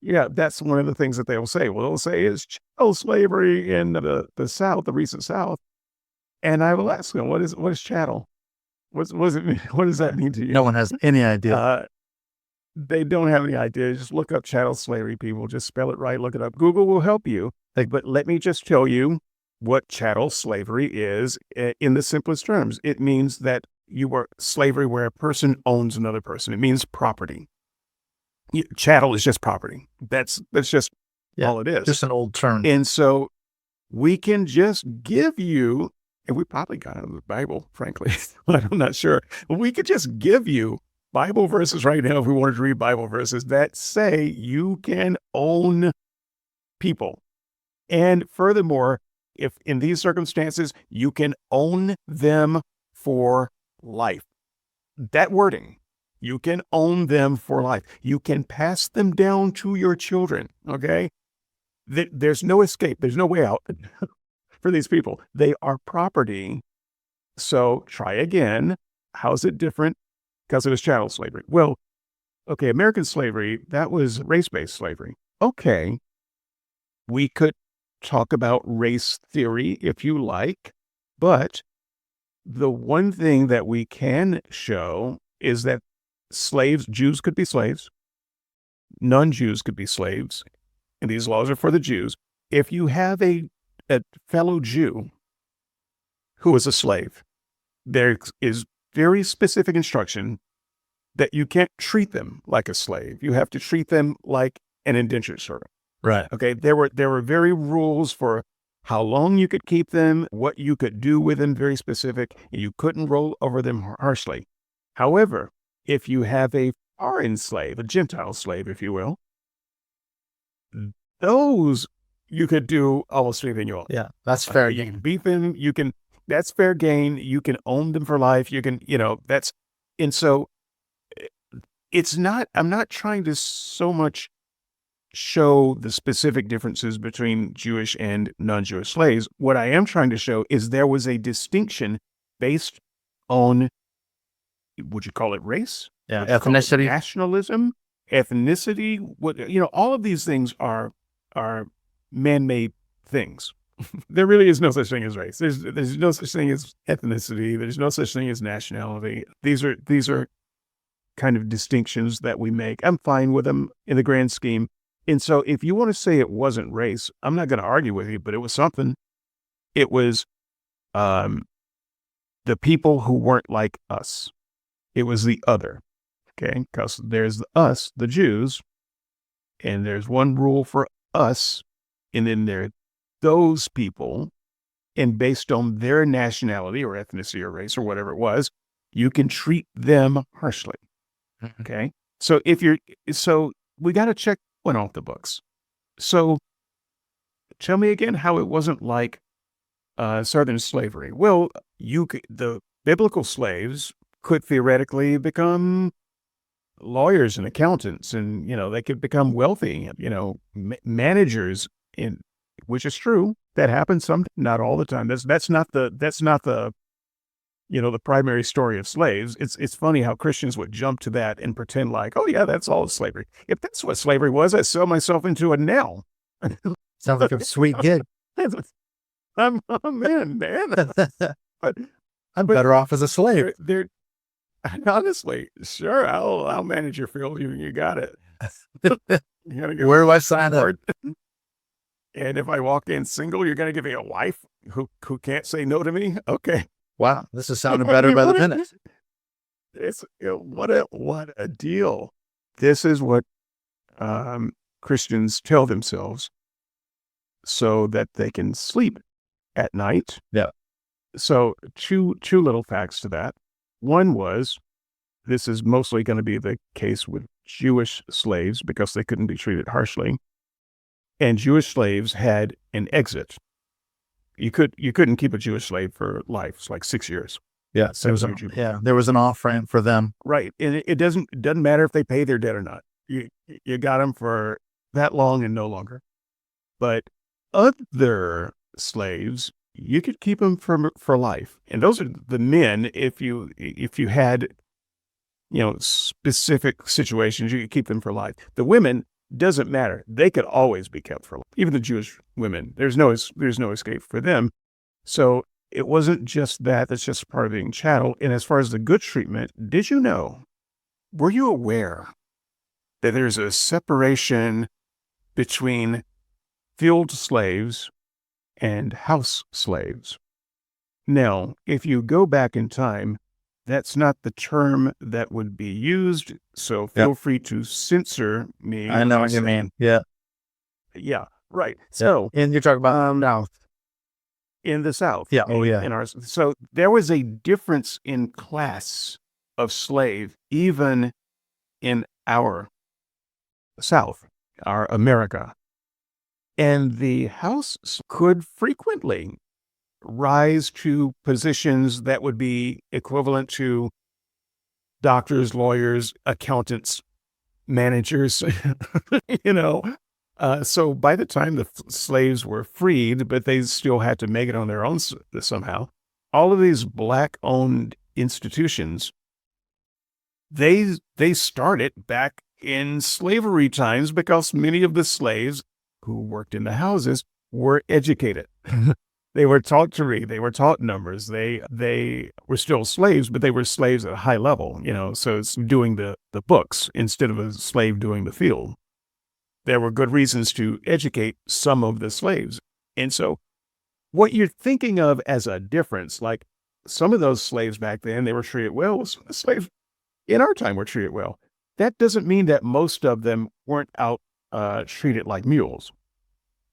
that's one of the things that they will say. Well, they'll say it's chattel slavery in the South, the recent South. And I will ask them, what is chattel? What does it mean? What does that mean to you? No one has any idea. They don't have any idea. Just look up chattel slavery, people. Just spell it right. Look it up. Google will help you. But let me just tell you what chattel slavery is in the simplest terms. It means that you are slavery where a person owns another person. It means property. Chattel is just property. That's just all it is. Just an old term. And so we can just give you, and we probably got out of the Bible, frankly. I'm not sure. We could just give you Bible verses right now if we wanted to read Bible verses that say you can own people. And furthermore, if in these circumstances, you can own them for life. That wording, you can own them for life. You can pass them down to your children, okay? There's no escape. There's no way out for these people. They are property. So try again. How's it different? Because it was chattel slavery. Well, okay, American slavery, that was race-based slavery. Okay, we could talk about race theory if you like, but the one thing that we can show is that Jews could be slaves, non-Jews could be slaves, and these laws are for the Jews. If you have a fellow Jew who is a slave, there is very specific instruction that you can't treat them like a slave. You have to treat them like an indentured servant. Right. Okay. There were very rules for how long you could keep them, what you could do with them, very specific. You couldn't roll over them harshly. However, if you have a foreign slave, a Gentile slave, if you will, those you could do almost anything you want. Yeah, that's fair. You can beat them. That's fair game. You can own them for life. And so I'm not trying to so much show the specific differences between Jewish and non-Jewish slaves. What I am trying to show is there was a distinction based on, would you call it race? Yeah, ethnicity, nationalism, ethnicity. All of these things are man-made things. There really is no such thing as race. There's no such thing as ethnicity. There's no such thing as nationality. These are kind of distinctions that we make. I'm fine with them in the grand scheme. And so if you want to say it wasn't race, I'm not going to argue with you, but it was something. It was the people who weren't like us. It was the other, okay? Because there's us, the Jews, and there's one rule for us, and then there are those people, and based on their nationality or ethnicity or race or whatever it was, you can treat them harshly, okay? So we got to check one off the books. So tell me again how it wasn't like Southern slavery. Well, the biblical slaves could theoretically become lawyers and accountants, and they could become wealthy, managers, which is true. That happens some, not all the time. That's not the the primary story of slaves. It's funny how Christians would jump to that and pretend like, oh yeah, that's all slavery. If that's what slavery was, I'd sell myself into it now. Sounds like a sweet gig. I'm in, man. But I'm better off as a slave. They're honestly, sure, I'll manage your field. You got it. Where do I sign up? And if I walk in single, you're going to give me a wife who can't say no to me? Okay. Wow, this is sounding better by the minute. It's what a deal. This is what Christians tell themselves so that they can sleep at night. Yeah. So two little facts to that. One was, this is mostly going to be the case with Jewish slaves because they couldn't be treated harshly. And Jewish slaves had an exit. You couldn't keep a Jewish slave for life. It's like 6 years. Yeah, there was an off ramp for them. Right, and it doesn't matter if they pay their debt or not. You got them for that long and no longer. But other slaves, you could keep them for life, and those are the men. If you had specific situations, you could keep them for life. The women, doesn't matter. They could always be kept for life. Even the Jewish women, there's no escape for them. So it wasn't just that. That's just part of being chattel. And as far as the good treatment, were you aware that there's a separation between field slaves and house slaves? Now, if you go back in time, that's not the term that would be used, so feel free to censor me. I know what you mean. Yeah. Yeah, right. Yeah. So, and you're talking about South. In the South. Yeah. Oh, yeah. So there was a difference in class of slave, even in our South, our America. And the house could frequently rise to positions that would be equivalent to doctors, lawyers, accountants, managers, So by the time the slaves were freed, but they still had to make it on their own somehow, all of these Black-owned institutions, they started back in slavery times because many of the slaves who worked in the houses were educated. They were taught to read. They were taught numbers. They were still slaves, but they were slaves at a high level, so it's doing the books instead of a slave doing the field. There were good reasons to educate some of the slaves. And so what you're thinking of as a difference, like some of those slaves back then, they were treated well. Some of the slaves in our time were treated well. That doesn't mean that most of them weren't out treated like mules.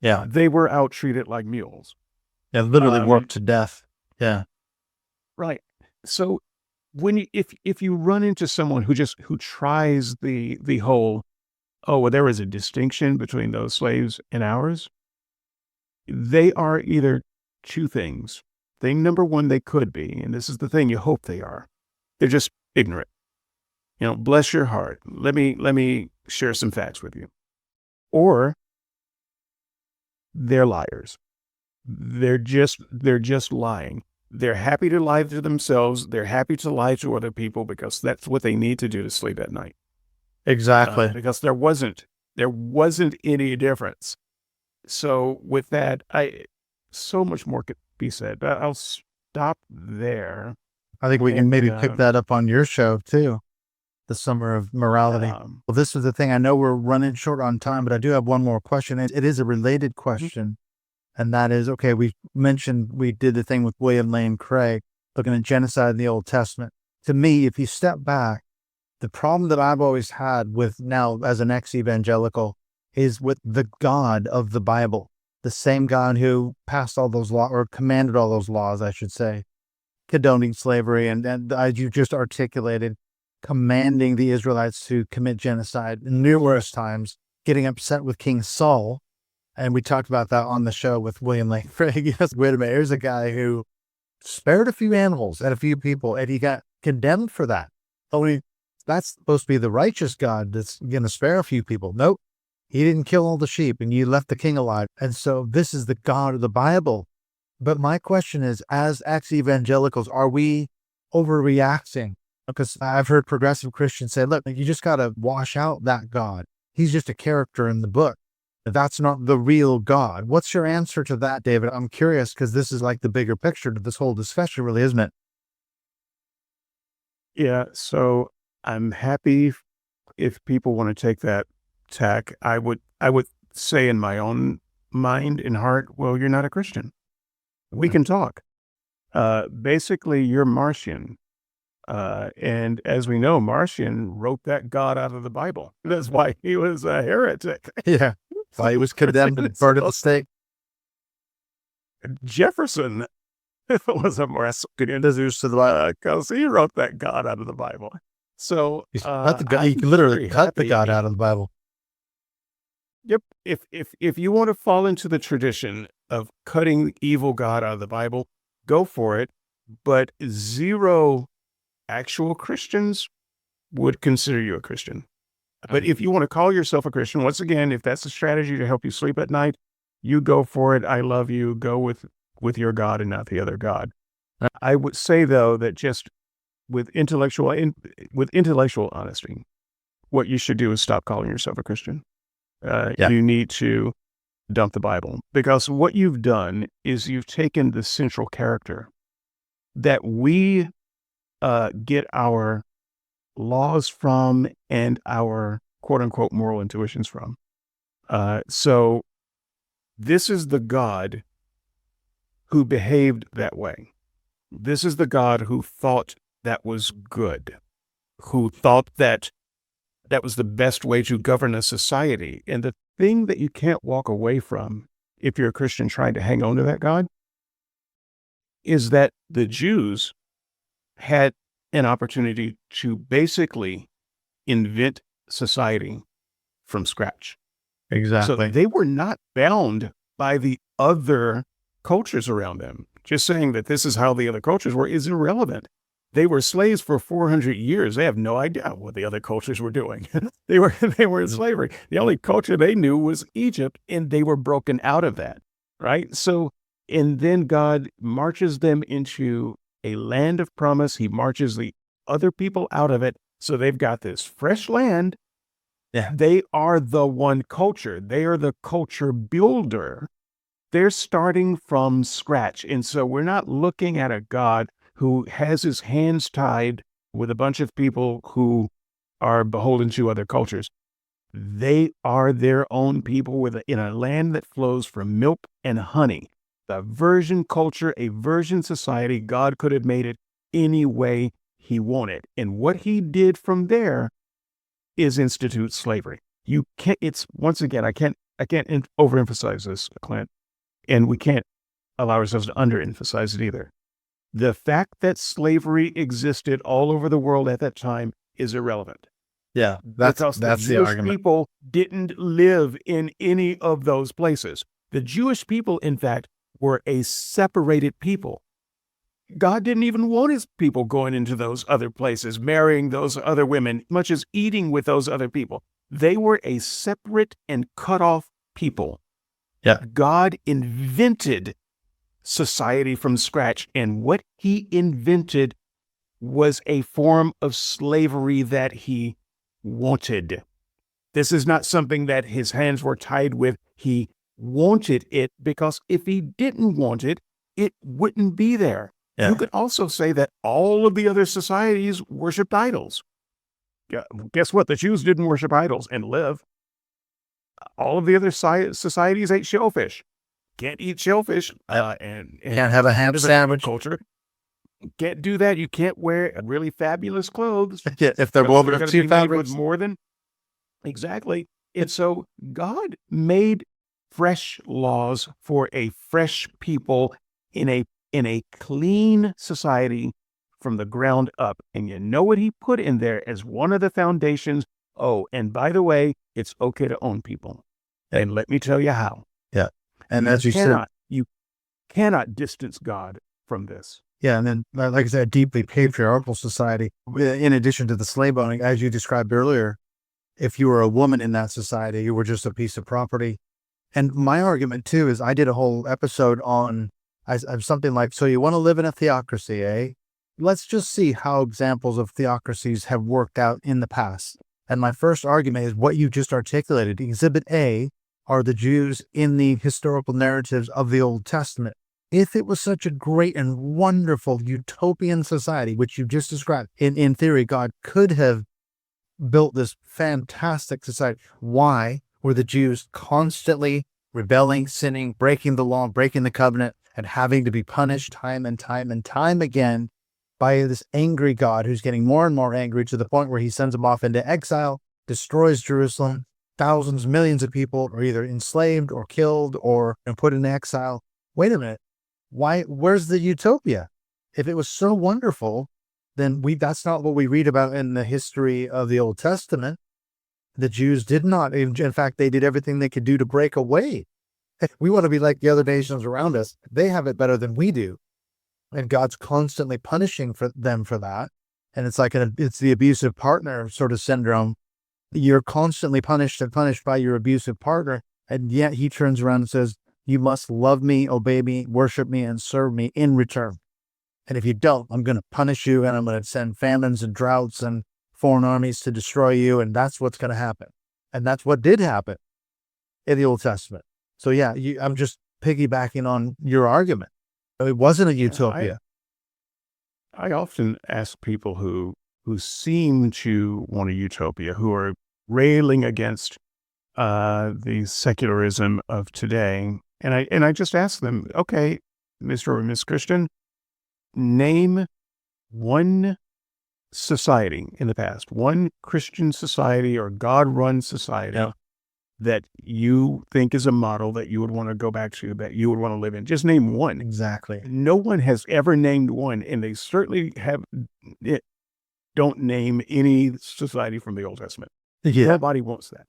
Yeah. They were out treated like mules. Yeah, literally worked to death. Yeah. Right. So if you run into someone who tries the whole, oh, well, there is a distinction between those slaves and ours, they are either two things. Thing number one, they could be, and this is the thing you hope they are. They're just ignorant. Bless your heart. Let me share some facts with you. Or they're liars. They're just lying. They're happy to lie to themselves. They're happy to lie to other people because that's what they need to do to sleep at night. Exactly. Because there wasn't any difference. So with that, so much more could be said, but I'll stop there. I think we can maybe pick that up on your show too. The Summer of Morality. Well, this is the thing. I know we're running short on time, but I do have one more question. It is a related question. And that is, okay, we mentioned we did the thing with William Lane Craig, looking at genocide in the Old Testament. To me, if you step back, the problem that I've always had with now as an ex-evangelical is with the God of the Bible, the same God who passed all those laws, or commanded all those laws, I should say, condoning slavery, and as you just articulated, commanding the Israelites to commit genocide numerous times, getting upset with King Saul. And we talked about that on the show with William Lane Craig. Yes, wait a minute, here's a guy who spared a few animals and a few people, and he got condemned for that. Only that's supposed to be the righteous God that's going to spare a few people. Nope, he didn't kill all the sheep, and you left the king alive. And so this is the God of the Bible. But my question is, as ex-evangelicals, are we overreacting? Because I've heard progressive Christians say, look, you just got to wash out that God. He's just a character in the book. That's not the real God. What's your answer to that, David? I'm curious because this is like the bigger picture to this whole discussion, really, isn't it? Yeah. So I'm happy if people want to take that tack. I would say in my own mind and heart, well, you're not a Christian. We can talk. Basically, you're Martian. And as we know, Martian wrote that God out of the Bible. That's why he was a heretic. Yeah. Why he was condemned and burned at the stake. Jefferson was a Martian because he wrote that God out of the Bible. So he literally cut the God out of the Bible. Yep. If you want to fall into the tradition of cutting the evil God out of the Bible, go for it. But zero actual Christians would consider you a Christian. But if you want to call yourself a Christian, once again, if that's a strategy to help you sleep at night, you go for it. I love you. Go with your God and not the other God. I would say, though, that just with intellectual honesty, what you should do is stop calling yourself a Christian. You need to dump the Bible, because what you've done is you've taken the central character that we get our laws from and our quote unquote moral intuitions from. So this is the God who behaved that way. This is the God who thought that was good, who thought that was the best way to govern a society. And the thing that you can't walk away from if you're a Christian trying to hang on to that God is that the Jews had an opportunity to basically invent society from scratch. Exactly. So they were not bound by the other cultures around them. Just saying that this is how the other cultures were is irrelevant. They were slaves for 400 years. They have no idea what the other cultures were doing. They were in slavery. The only culture they knew was Egypt, and they were broken out of that, right? So, and then God marches them into a land of promise. He marches the other people out of it. So they've got this fresh land. Yeah. They are the one culture. They are the culture builder. They're starting from scratch. And so we're not looking at a God who has his hands tied with a bunch of people who are beholden to other cultures. They are their own people in a land that flows from milk and honey. The virgin culture, a virgin society, God could have made it any way he wanted. And what he did from there is institute slavery. You can't, it's, once again, I can't overemphasize this, Clint, and we can't allow ourselves to underemphasize it either. The fact that slavery existed all over the world at that time is irrelevant. Yeah, Because the that's the Jewish argument. people didn't live in any of those places. The Jewish people, in fact, were a separated people. God didn't even want his people going into those other places, marrying those other women, much as eating with those other people. They were a separate and cut off people. Yeah. God invented society from scratch, and what he invented was a form of slavery that he wanted. This is not something that his hands were tied with. He wanted it, because if he didn't want it, it wouldn't be there. Yeah. You could also say that all of the other societies worshiped idols. Yeah, guess what? The Jews didn't worship idols and live. All of the other societies ate shellfish. Can't eat shellfish and Can't have a ham sandwich. Culture. Can't do that. You can't wear really fabulous clothes. Yeah, if they're woven of two fabrics. With more than exactly. And so God made fresh laws for a fresh people in a clean society from the ground up. And you know what he put in there as one of the foundations? Oh, and by the way, it's okay to own people. And let me tell you how. Yeah. And as you said, you cannot distance God from this. Yeah, and then, like I said, a deeply patriarchal society, in addition to the slave owning, as you described earlier, if you were a woman in that society, you were just a piece of property. And my argument, too, is I did a whole episode on something like, so you want to live in a theocracy, eh? Let's just see how examples of theocracies have worked out in the past. And my first argument is what you just articulated. Exhibit A are the Jews in the historical narratives of the Old Testament. If it was such a great and wonderful utopian society, which you just described, in theory, God could have built this fantastic society. Why were the Jews constantly rebelling, sinning, breaking the law, breaking the covenant, and having to be punished time and time and time again by this angry God who's getting more and more angry to the point where he sends them off into exile, destroys Jerusalem, thousands, millions of people are either enslaved or killed or put in exile? Wait a minute. Where's the utopia? If it was so wonderful, then that's not what we read about in the history of the Old Testament. The Jews did not. In fact, they did everything they could do to break away. We want to be like the other nations around us. They have it better than we do. And God's constantly punishing them for that. And it's like it's the abusive partner sort of syndrome. You're constantly punished and punished by your abusive partner. And yet he turns around and says, you must love me, obey me, worship me, and serve me in return. And if you don't, I'm going to punish you, and I'm going to send famines and droughts and foreign armies to destroy you, and that's what's going to happen. And that's what did happen in the Old Testament. So yeah, I'm just piggybacking on your argument. It wasn't a utopia. I often ask people who seem to want a utopia, who are railing against the secularism of today, and I just ask them, okay, Mr. or Miss Christian, name one society in the past, one Christian society or God-run society that you think is a model that you would want to go back to, that you would want to live in. Just name one. Exactly. No one has ever named one, and they certainly don't name any society from the Old Testament. Yeah. Nobody wants that.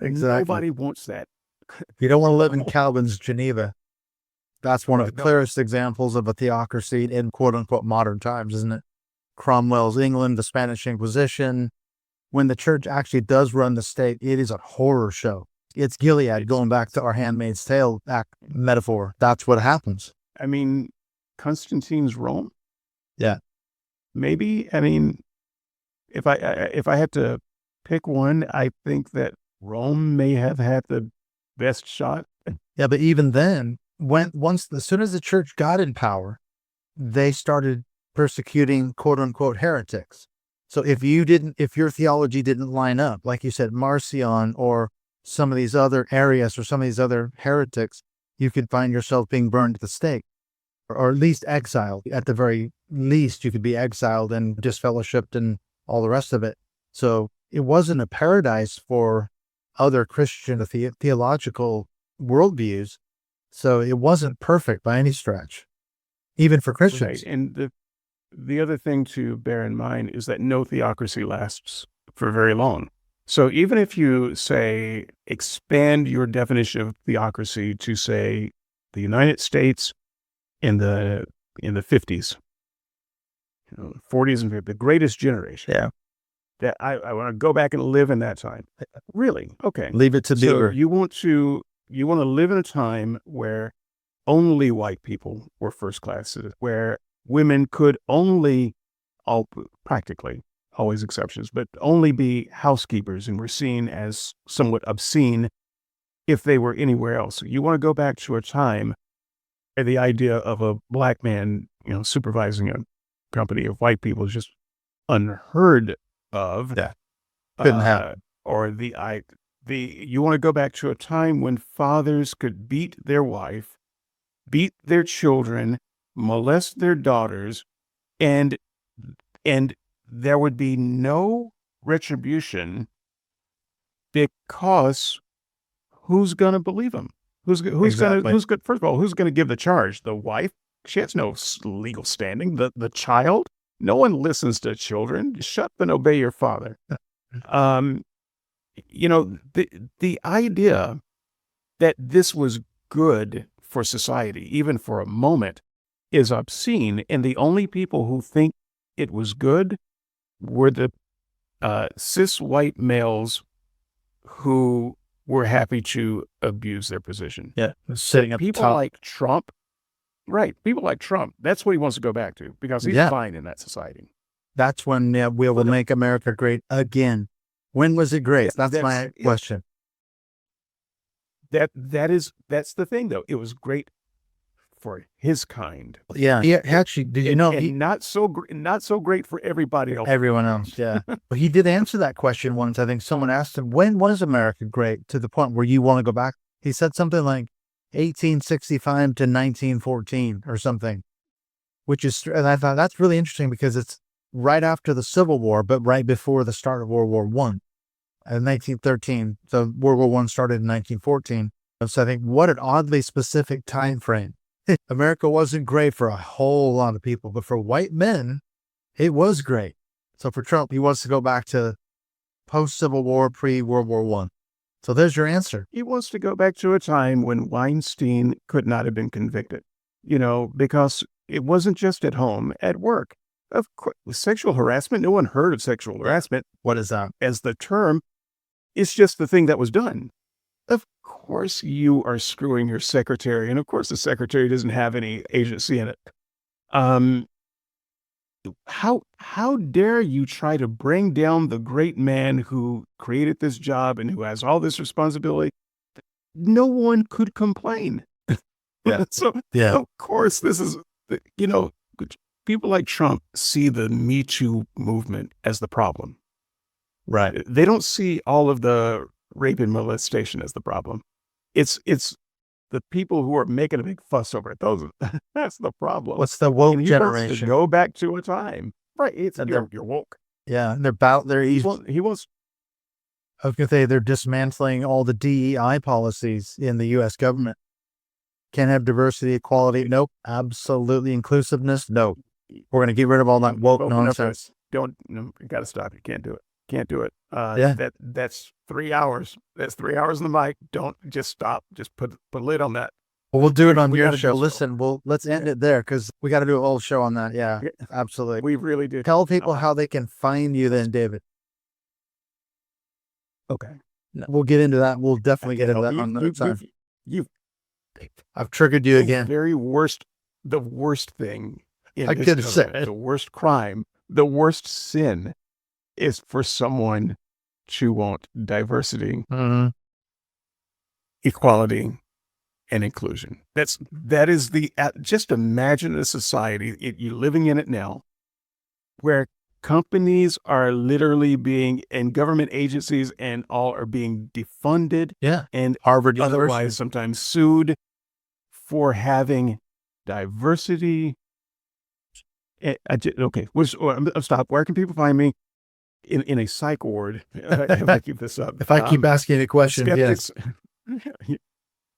Exactly. Nobody wants that. You don't want to live in Calvin's Geneva. That's one of the clearest examples of a theocracy in quote-unquote modern times, isn't it? Cromwell's England, the Spanish Inquisition. When the church actually does run the state, it is a horror show. It's Gilead, going back to our Handmaid's Tale metaphor. That's what happens. I mean, Constantine's Rome? Yeah. Maybe. I mean, if I had to pick one, I think that Rome may have had the best shot. Yeah, but even then, as soon as the church got in power, they started persecuting quote unquote heretics. So if your theology didn't line up, like you said, Marcion or some of these other Arius or some of these other heretics, you could find yourself being burned at the stake, or at least exiled. At the very least, you could be exiled and disfellowshipped and all the rest of it. So it wasn't a paradise for other Christian theological worldviews. So it wasn't perfect by any stretch, even for Right. Christians. And the other thing to bear in mind is that no theocracy lasts for very long. So even if you say expand your definition of theocracy to say the United States in the 50s, 40s and 50s, the greatest generation. Yeah. That I want to go back and live in that time. Really? Okay. Leave it to So Beaver. you want to live in a time where only white people were first class citizens, where women could only, practically, always exceptions, but only be housekeepers and were seen as somewhat obscene if they were anywhere else. You want to go back to a time where the idea of a black man, supervising a company of white people is just unheard of. Yeah. Couldn't happen. Or you want to go back to a time when fathers could beat their wife, beat their children, molest their daughters, and there would be no retribution because who's going to believe them? Exactly. First of all, who's going to give the charge? The wife? She has no legal standing. The child? No one listens to children. Shut up and obey your father. The idea that this was good for society, even for a moment, is obscene. And the only people who think it was good were the cis white males who were happy to abuse their position. Yeah. Sitting at the People top. like Trump, right? People like Trump. That's what he wants to go back to because he's Yeah. fine in that society. That's when we will make America great again. When was it great? That's my question. That's the thing, though. It was great for his kind. Yeah. He actually, did you know, and not so great for everybody else. everyone else. Yeah. But he did answer that question once. I think someone asked him, when was America great, to the point where you want to go back? He said something like 1865 to 1914 or something, which is, and I thought that's really interesting because it's right after the Civil War, but right before the start of World War I. In 1913, so World War I started in 1914. So I think what an oddly specific time frame. America wasn't great for a whole lot of people, but for white men, it was great. So for Trump, he wants to go back to post-Civil War, pre-World War I. So there's your answer. He wants to go back to a time when Weinstein could not have been convicted, because it wasn't just at home, at work. Of course, sexual harassment, no one heard of sexual harassment. What is that? As the term, it's just the thing that was done. Of course, you are screwing your secretary, and of course, the secretary doesn't have any agency in it. How dare you try to bring down the great man who created this job and who has all this responsibility? No one could complain. Yeah. So, Yeah. of course, this is, people like Trump see the Me Too movement as the problem. Right. They don't see all of the rape and molestation as the problem. It's the people who are making a big fuss over it. That's the problem. What's the woke And he wants to generation? go back to a time. Right. You're woke. Yeah. And He wants I was going to say they're dismantling all the DEI policies in the U.S. government. Can't have diversity, equality. Nope. Absolutely. Inclusiveness. No. We're going to get rid of all that woke nonsense. You got to stop. You can't do it. Can't do it. Yeah. That's 3 hours. That's 3 hours on the mic. Don't just stop. Just put a lid on that. Well, we'll do it on We your gotta show. do so. Listen, let's end it there because we got to do a whole show on that. Yeah, absolutely. We really do. Tell people how they can find you then, David. Okay. We'll get into that. We'll definitely get into that on the time. I've triggered you again. The worst thing in I this could have said government, it. the worst crime, the worst sin is for someone to want diversity, Mm-hmm. equality, and inclusion. That is just imagine a society, you're living in it now, where companies are literally and government agencies and all are being defunded. Yeah. And Harvard University. otherwise sometimes sued for having diversity. Okay, I'll stop. Where can people find me? In a psych ward, if I keep this up. If I keep asking you questions, yes. Skeptics,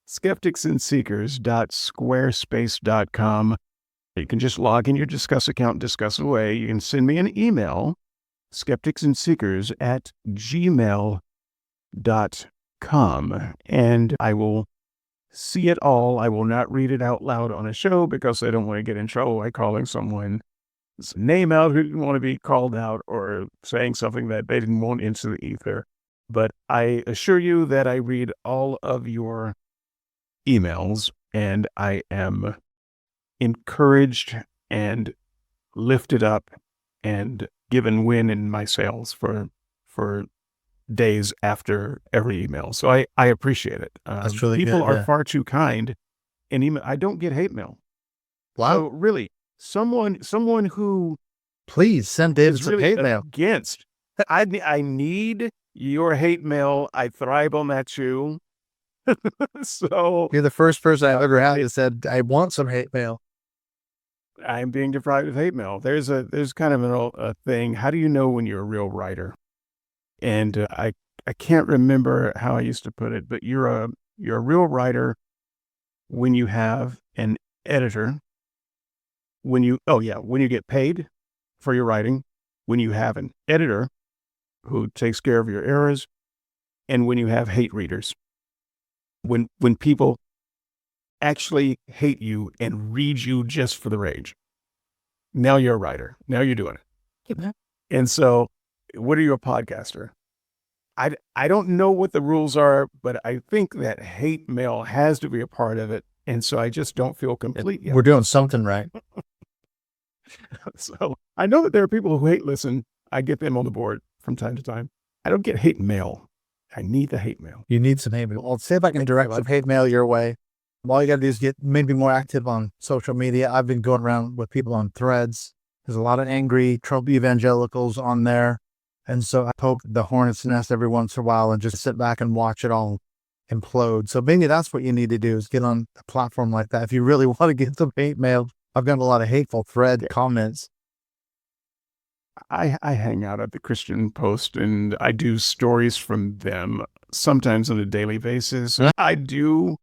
skepticsandseekers.squarespace.com. You can just log in your Discuss account and discuss away. You can send me an email, skepticsandseekers@gmail.com, and I will see it all. I will not read it out loud on a show because I don't want to get in trouble by calling someone's name out who didn't want to be called out or saying something that they didn't want into the ether. But I assure you that I read all of your emails, and I am encouraged and lifted up and given wind in my sails for days after every email. So I appreciate it. That's really people good, are yeah. far too kind in email. I don't get hate mail. Wow. So really, someone who Please send David is some really hate mail. against, I need your hate mail. I thrive on that too. So You're the first person I've ever had that said, I want some hate mail. I'm being deprived of hate mail. There's kind of a thing. How do you know when you're a real writer? And I can't remember how I used to put it, but you're a real writer when you have an editor, when you get paid for your writing, when you have an editor who takes care of your errors, and when you have hate readers. When people actually hate you and read you just for the rage. Now you're a writer. Now you're doing it. And so, what are you, a podcaster? I don't know what the rules are, but I think that hate mail has to be a part of it. And so I just don't feel complete yet. We're doing something right. So I know that there are people who hate listen. I get them on the board from time to time. I don't get hate mail. I need the hate mail. You need some hate mail. I'll see if I can direct some hate mail your way. All you got to do is get maybe more active on social media. I've been going around with people on Threads. There's a lot of angry Trump evangelicals on there. And so I poke the hornet's nest every once in a while and just sit back and watch it all implode. So maybe that's what you need to do, is get on a platform like that. If you really want to get some hate mail, I've gotten a lot of hateful thread comments. I hang out at the Christian Post and I do stories from them sometimes on a daily basis. I do.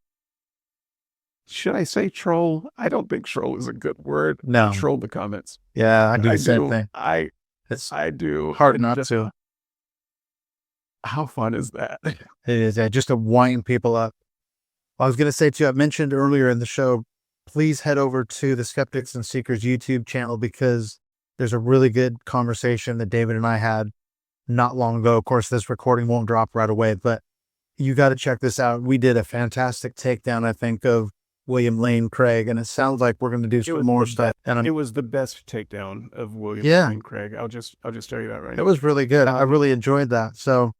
Should I say troll? I don't think troll is a good word. No. I troll the comments. Yeah, I do the same thing. I do. Hard not to. How fun is that? It is, just to wind people up. I was going to say too, I mentioned earlier in the show, please head over to the Skeptics and Seekers YouTube channel, because there's a really good conversation that David and I had not long ago. Of course, this recording won't drop right away, but you got to check this out. We did a fantastic takedown, I think, of William Lane Craig, and it sounds like we're going to do some more stuff. And it was the best takedown of William Lane Craig. I'll just tell you that right now. It was really good. I really enjoyed that. So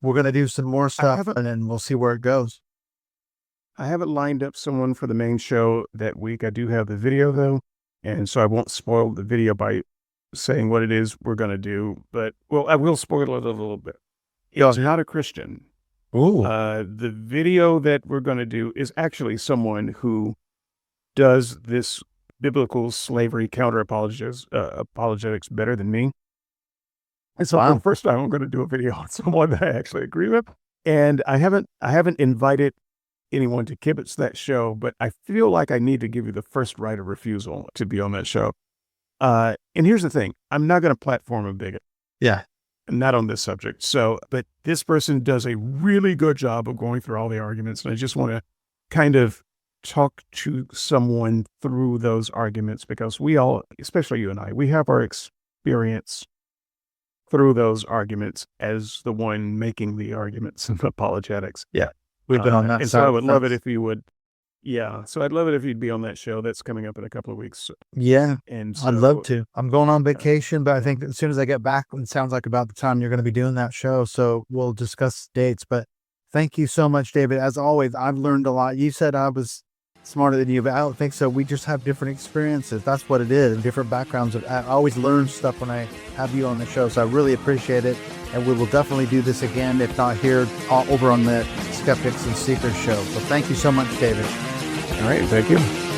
we're going to do some more stuff, and then we'll see where it goes. I haven't lined up someone for the main show that week. I do have the video though, and so I won't spoil the video by saying what it is we're going to do, but I will spoil it a little bit. It's not a Christian. Ooh. The video that we're going to do is actually someone who does this biblical slavery apologetics better than me. And so for the first time, I'm going to do a video on someone that I actually agree with. And I haven't invited anyone to kibitz that show, but I feel like I need to give you the first right of refusal to be on that show. And here's the thing. I'm not going to platform a bigot. Yeah. Not on this subject. So, but this person does a really good job of going through all the arguments. And I just want to kind of talk to someone through those arguments, because we all, especially you and I, we have our experience through those arguments as the one making the arguments in apologetics. Yeah. We've been on that. And so I would love it if you would. Yeah. So I'd love it if you'd be on that show that's coming up in a couple of weeks. Yeah. And so, I'd love to. I'm going on vacation, but I think as soon as I get back, it sounds like about the time you're going to be doing that show. So we'll discuss dates, but thank you so much, David. As always, I've learned a lot. You said I was smarter than you, but I don't think so. We just have different experiences. That's what it is, and different backgrounds. I always learn stuff when I have you on the show. So I really appreciate it. And we will definitely do this again, if not here, over on the Skeptics and Seekers show. So thank you so much, David. All right. Thank you.